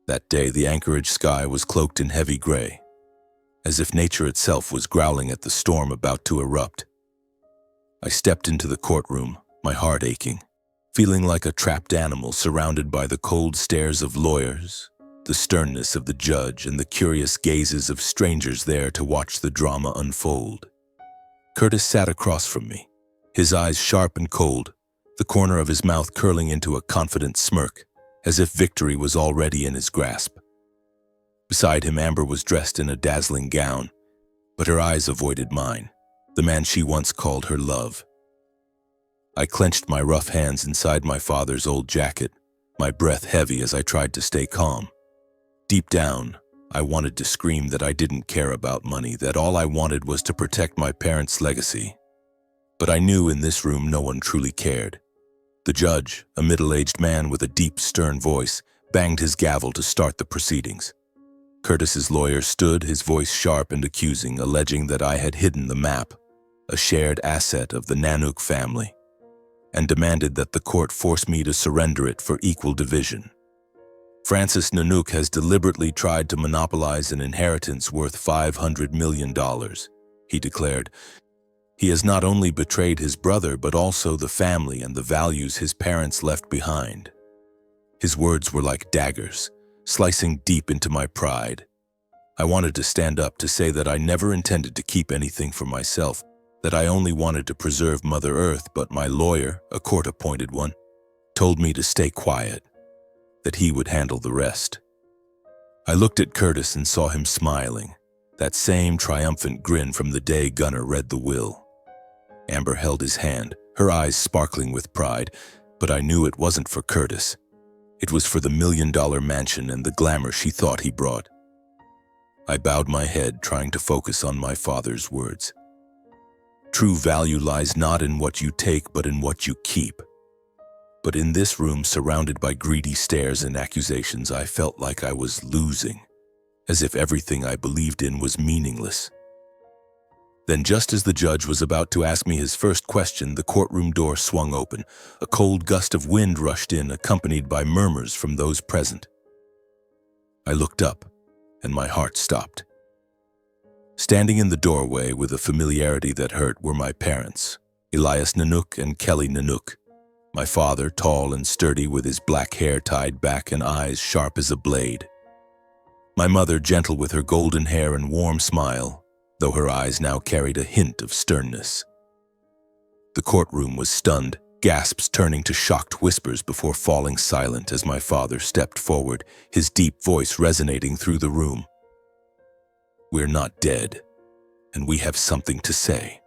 That day, the Anchorage sky was cloaked in heavy gray, as if nature itself was growling at the storm about to erupt. I stepped into the courtroom, my heart aching, feeling like a trapped animal surrounded by the cold stares of lawyers, the sternness of the judge, and the curious gazes of strangers there to watch the drama unfold. Curtis sat across from me, his eyes sharp and cold, the corner of his mouth curling into a confident smirk, as if victory was already in his grasp. Beside him, Amber was dressed in a dazzling gown, but her eyes avoided mine, the man she once called her love. I clenched my rough hands inside my father's old jacket, my breath heavy as I tried to stay calm. Deep down, I wanted to scream that I didn't care about money, that all I wanted was to protect my parents' legacy. But I knew in this room no one truly cared. The judge, a middle-aged man with a deep, stern voice, banged his gavel to start the proceedings. Curtis's lawyer stood, his voice sharp and accusing, alleging that I had hidden the map, a shared asset of the Nanook family, and demanded that the court force me to surrender it for equal division. Francis Nanook has deliberately tried to monopolize an inheritance worth $500 million, he declared. He has not only betrayed his brother, but also the family and the values his parents left behind. His words were like daggers, slicing deep into my pride. I wanted to stand up to say that I never intended to keep anything for myself, that I only wanted to preserve Mother Earth, but my lawyer, a court-appointed one, told me to stay quiet, that he would handle the rest. I looked at Curtis and saw him smiling, that same triumphant grin from the day Gunnar read the will. Amber held his hand, her eyes sparkling with pride, but I knew it wasn't for Curtis. It was for the $1 million mansion and the glamour she thought he brought. I bowed my head, trying to focus on my father's words. True value lies not in what you take, but in what you keep. But in this room, surrounded by greedy stares and accusations, I felt like I was losing, as if everything I believed in was meaningless. Then, just as the judge was about to ask me his first question, the courtroom door swung open. A cold gust of wind rushed in, accompanied by murmurs from those present. I looked up, and my heart stopped. Standing in the doorway with a familiarity that hurt were my parents, Elias Nanook and Kelly Nanook. My father, tall and sturdy, with his black hair tied back and eyes sharp as a blade. My mother, gentle with her golden hair and warm smile, though her eyes now carried a hint of sternness. The courtroom was stunned, gasps turning to shocked whispers before falling silent as my father stepped forward, his deep voice resonating through the room. We're not dead, and we have something to say.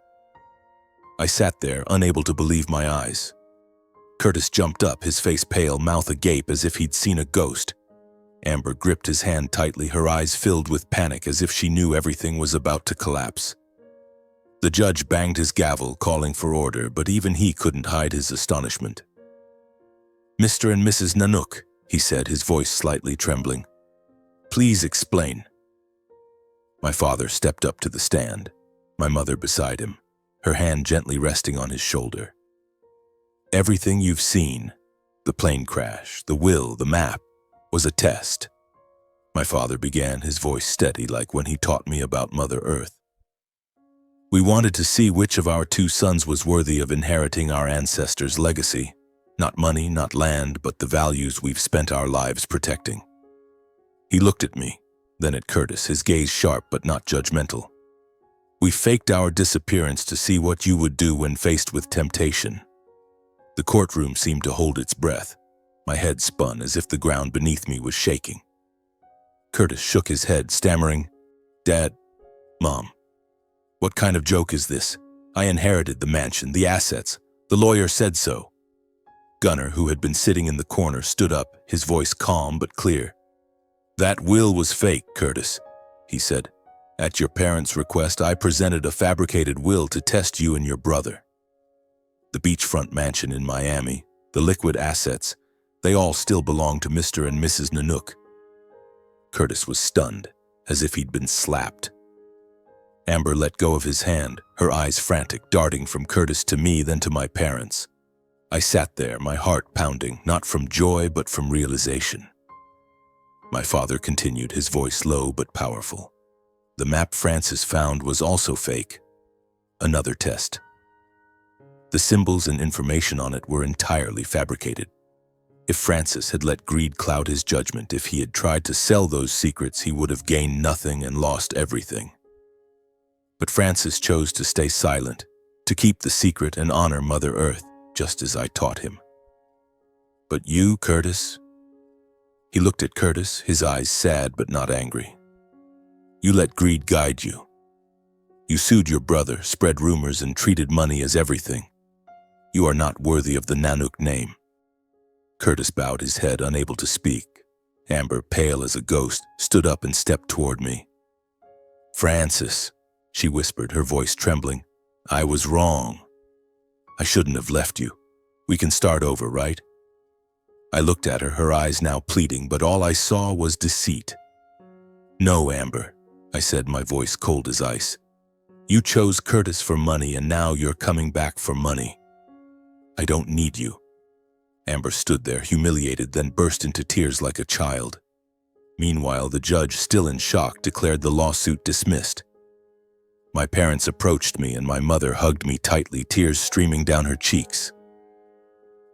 I sat there, unable to believe my eyes. Curtis jumped up, his face pale, mouth agape as if he'd seen a ghost. Amber gripped his hand tightly, her eyes filled with panic as if she knew everything was about to collapse. The judge banged his gavel, calling for order, but even he couldn't hide his astonishment. "Mr. and Mrs. Nanook," he said, his voice slightly trembling. "Please explain." My father stepped up to the stand, my mother beside him, her hand gently resting on his shoulder. "Everything you've seen, the plane crash, the will, the map, was a test," my father began, his voice steady like when he taught me about Mother Earth. "We wanted to see which of our 2 sons was worthy of inheriting our ancestors' legacy. Not money, not land, but the values we've spent our lives protecting." He looked at me, then at Curtis, his gaze sharp but not judgmental. "We faked our disappearance to see what you would do when faced with temptation." The courtroom seemed to hold its breath. My head spun as if the ground beneath me was shaking. Curtis shook his head, stammering, "Dad, Mom, what kind of joke is this? I inherited the mansion, the assets. The lawyer said so." Gunnar, who had been sitting in the corner, stood up, his voice calm but clear. "That will was fake, Curtis," he said. "At your parents' request, I presented a fabricated will to test you and your brother. The beachfront mansion in Miami, the liquid assets, They all still belong to Mr. and Mrs. Nanook. Curtis was stunned, as if he'd been slapped. Amber let go of his hand, her eyes frantic, darting from Curtis to me, then to my parents. I sat there, my heart pounding, not from joy but from realization. My father continued, his voice low but powerful. The map Francis found was also fake. Another test. The symbols and information on it were entirely fabricated. If Francis had let greed cloud his judgment, if he had tried to sell those secrets, he would have gained nothing and lost everything. But Francis chose to stay silent, to keep the secret and honor Mother Earth, just as I taught him. But you, Curtis? He looked at Curtis, his eyes sad but not angry. You let greed guide you. You sued your brother, spread rumors, and treated money as everything. You are not worthy of the Nanook name. Curtis bowed his head, unable to speak. Amber, pale as a ghost, stood up and stepped toward me. Francis, she whispered, her voice trembling, I was wrong. I shouldn't have left you. We can start over, right? I looked at her, her eyes now pleading, but all I saw was deceit. No, Amber, I said, my voice cold as ice. You chose Curtis for money, and now you're coming back for money. I don't need you. Amber stood there, humiliated, then burst into tears like a child. Meanwhile, the judge, still in shock, declared the lawsuit dismissed. My parents approached me, and my mother hugged me tightly, tears streaming down her cheeks.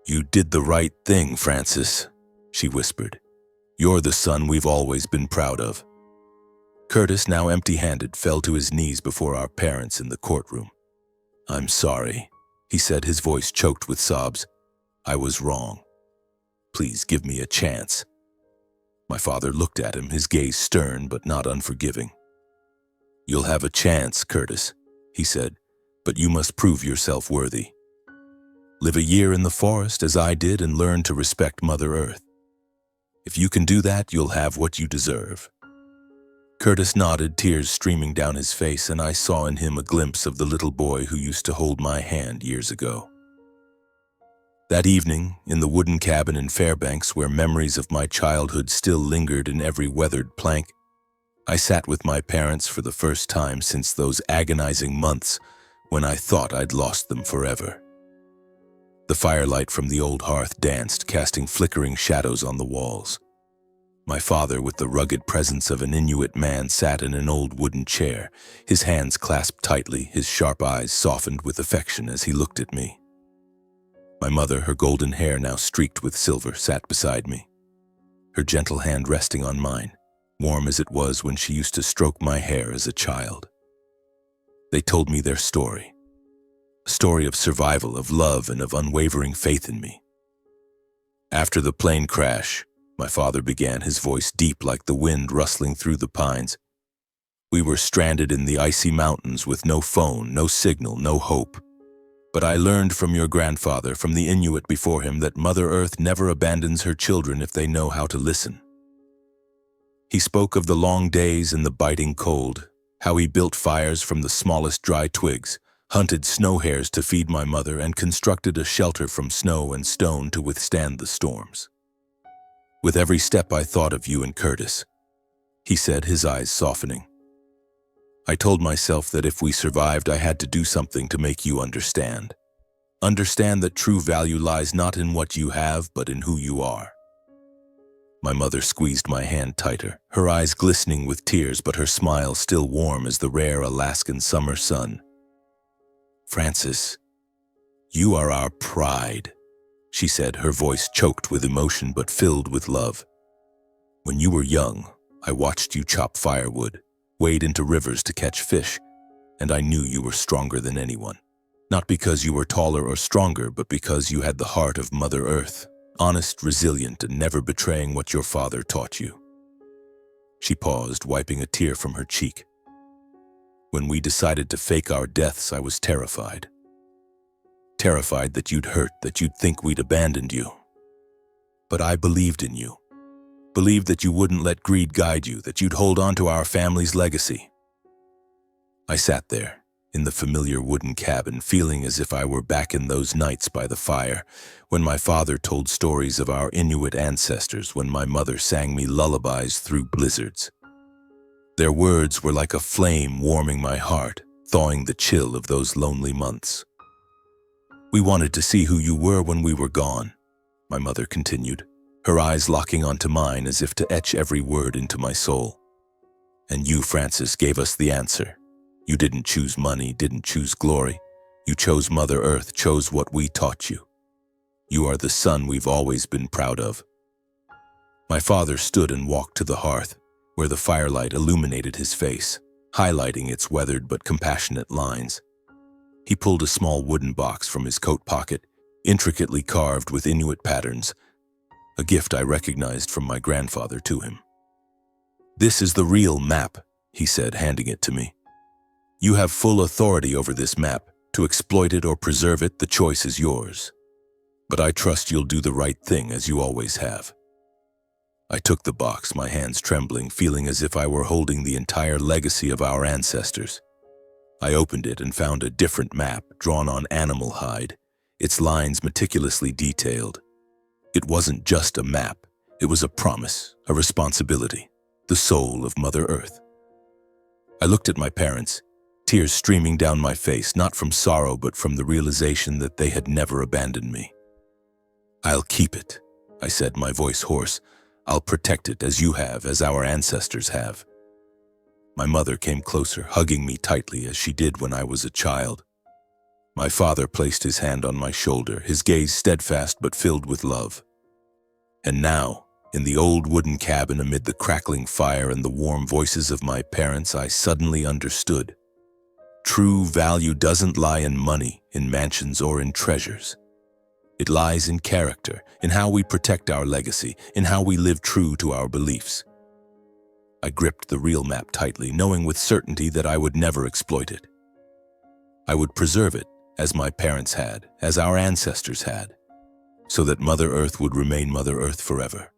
You did the right thing, Francis, she whispered. You're the son we've always been proud of. Curtis, now empty-handed, fell to his knees before our parents in the courtroom. I'm sorry, he said, his voice choked with sobs. I was wrong. Please give me a chance. My father looked at him, his gaze stern but not unforgiving. You'll have a chance, Curtis, he said, but you must prove yourself worthy. Live a year in the forest as I did and learn to respect Mother Earth. If you can do that, you'll have what you deserve. Curtis nodded, tears streaming down his face, and I saw in him a glimpse of the little boy who used to hold my hand years ago. That evening, in the wooden cabin in Fairbanks, where memories of my childhood still lingered in every weathered plank, I sat with my parents for the first time since those agonizing months when I thought I'd lost them forever. The firelight from the old hearth danced, casting flickering shadows on the walls. My father, with the rugged presence of an Inuit man, sat in an old wooden chair, his hands clasped tightly, his sharp eyes softened with affection as he looked at me. My mother, her golden hair now streaked with silver, sat beside me, her gentle hand resting on mine, warm as it was when she used to stroke my hair as a child. They told me their story, a story of survival, of love, and of unwavering faith in me. After the plane crash, my father began, his voice deep like the wind rustling through the pines. We were stranded in the icy mountains with no phone, no signal, no hope. But I learned from your grandfather, from the Inuit before him, that Mother Earth never abandons her children if they know how to listen. He spoke of the long days and the biting cold, how he built fires from the smallest dry twigs, hunted snow hares to feed my mother, and constructed a shelter from snow and stone to withstand the storms. With every step I thought of you and Curtis, he said, his eyes softening. I told myself that if we survived, I had to do something to make you understand. Understand that true value lies not in what you have, but in who you are. My mother squeezed my hand tighter, her eyes glistening with tears, but her smile still warm as the rare Alaskan summer sun. Francis, you are our pride, she said, her voice choked with emotion but filled with love. When you were young, I watched you chop firewood, wade into rivers to catch fish, and I knew you were stronger than anyone. Not because you were taller or stronger, but because you had the heart of Mother Earth, honest, resilient, and never betraying what your father taught you. She paused, wiping a tear from her cheek. When we decided to fake our deaths, I was terrified. Terrified that you'd hurt, that you'd think we'd abandoned you. But I believed in you. Believed that you wouldn't let greed guide you, that you'd hold on to our family's legacy. I sat there, in the familiar wooden cabin, feeling as if I were back in those nights by the fire, when my father told stories of our Inuit ancestors, when my mother sang me lullabies through blizzards. Their words were like a flame warming my heart, thawing the chill of those lonely months. "We wanted to see who you were when we were gone," my mother continued, her eyes locking onto mine as if to etch every word into my soul. "And you, Francis, gave us the answer. You didn't choose money, didn't choose glory. You chose Mother Earth, chose what we taught you. You are the son we've always been proud of." My father stood and walked to the hearth, where the firelight illuminated his face, highlighting its weathered but compassionate lines. He pulled a small wooden box from his coat pocket, intricately carved with Inuit patterns, a gift I recognized from my grandfather to him. "This is the real map," he said, handing it to me. "You have full authority over this map. To exploit it or preserve it, the choice is yours. But I trust you'll do the right thing, as you always have." I took the box, my hands trembling, feeling as if I were holding the entire legacy of our ancestors. I opened it and found a different map, drawn on animal hide, its lines meticulously detailed. It wasn't just a map, it was a promise, a responsibility, the soul of Mother Earth. I looked at my parents, tears streaming down my face, not from sorrow but from the realization that they had never abandoned me. "I'll keep it," I said, my voice hoarse. "I'll protect it as you have, as our ancestors have." My mother came closer, hugging me tightly as she did when I was a child. My father placed his hand on my shoulder, his gaze steadfast but filled with love. And now, in the old wooden cabin amid the crackling fire and the warm voices of my parents, I suddenly understood. True value doesn't lie in money, in mansions, or in treasures. It lies in character, in how we protect our legacy, in how we live true to our beliefs. I gripped the real map tightly, knowing with certainty that I would never exploit it. I would preserve it, as my parents had, as our ancestors had, so that Mother Earth would remain Mother Earth forever.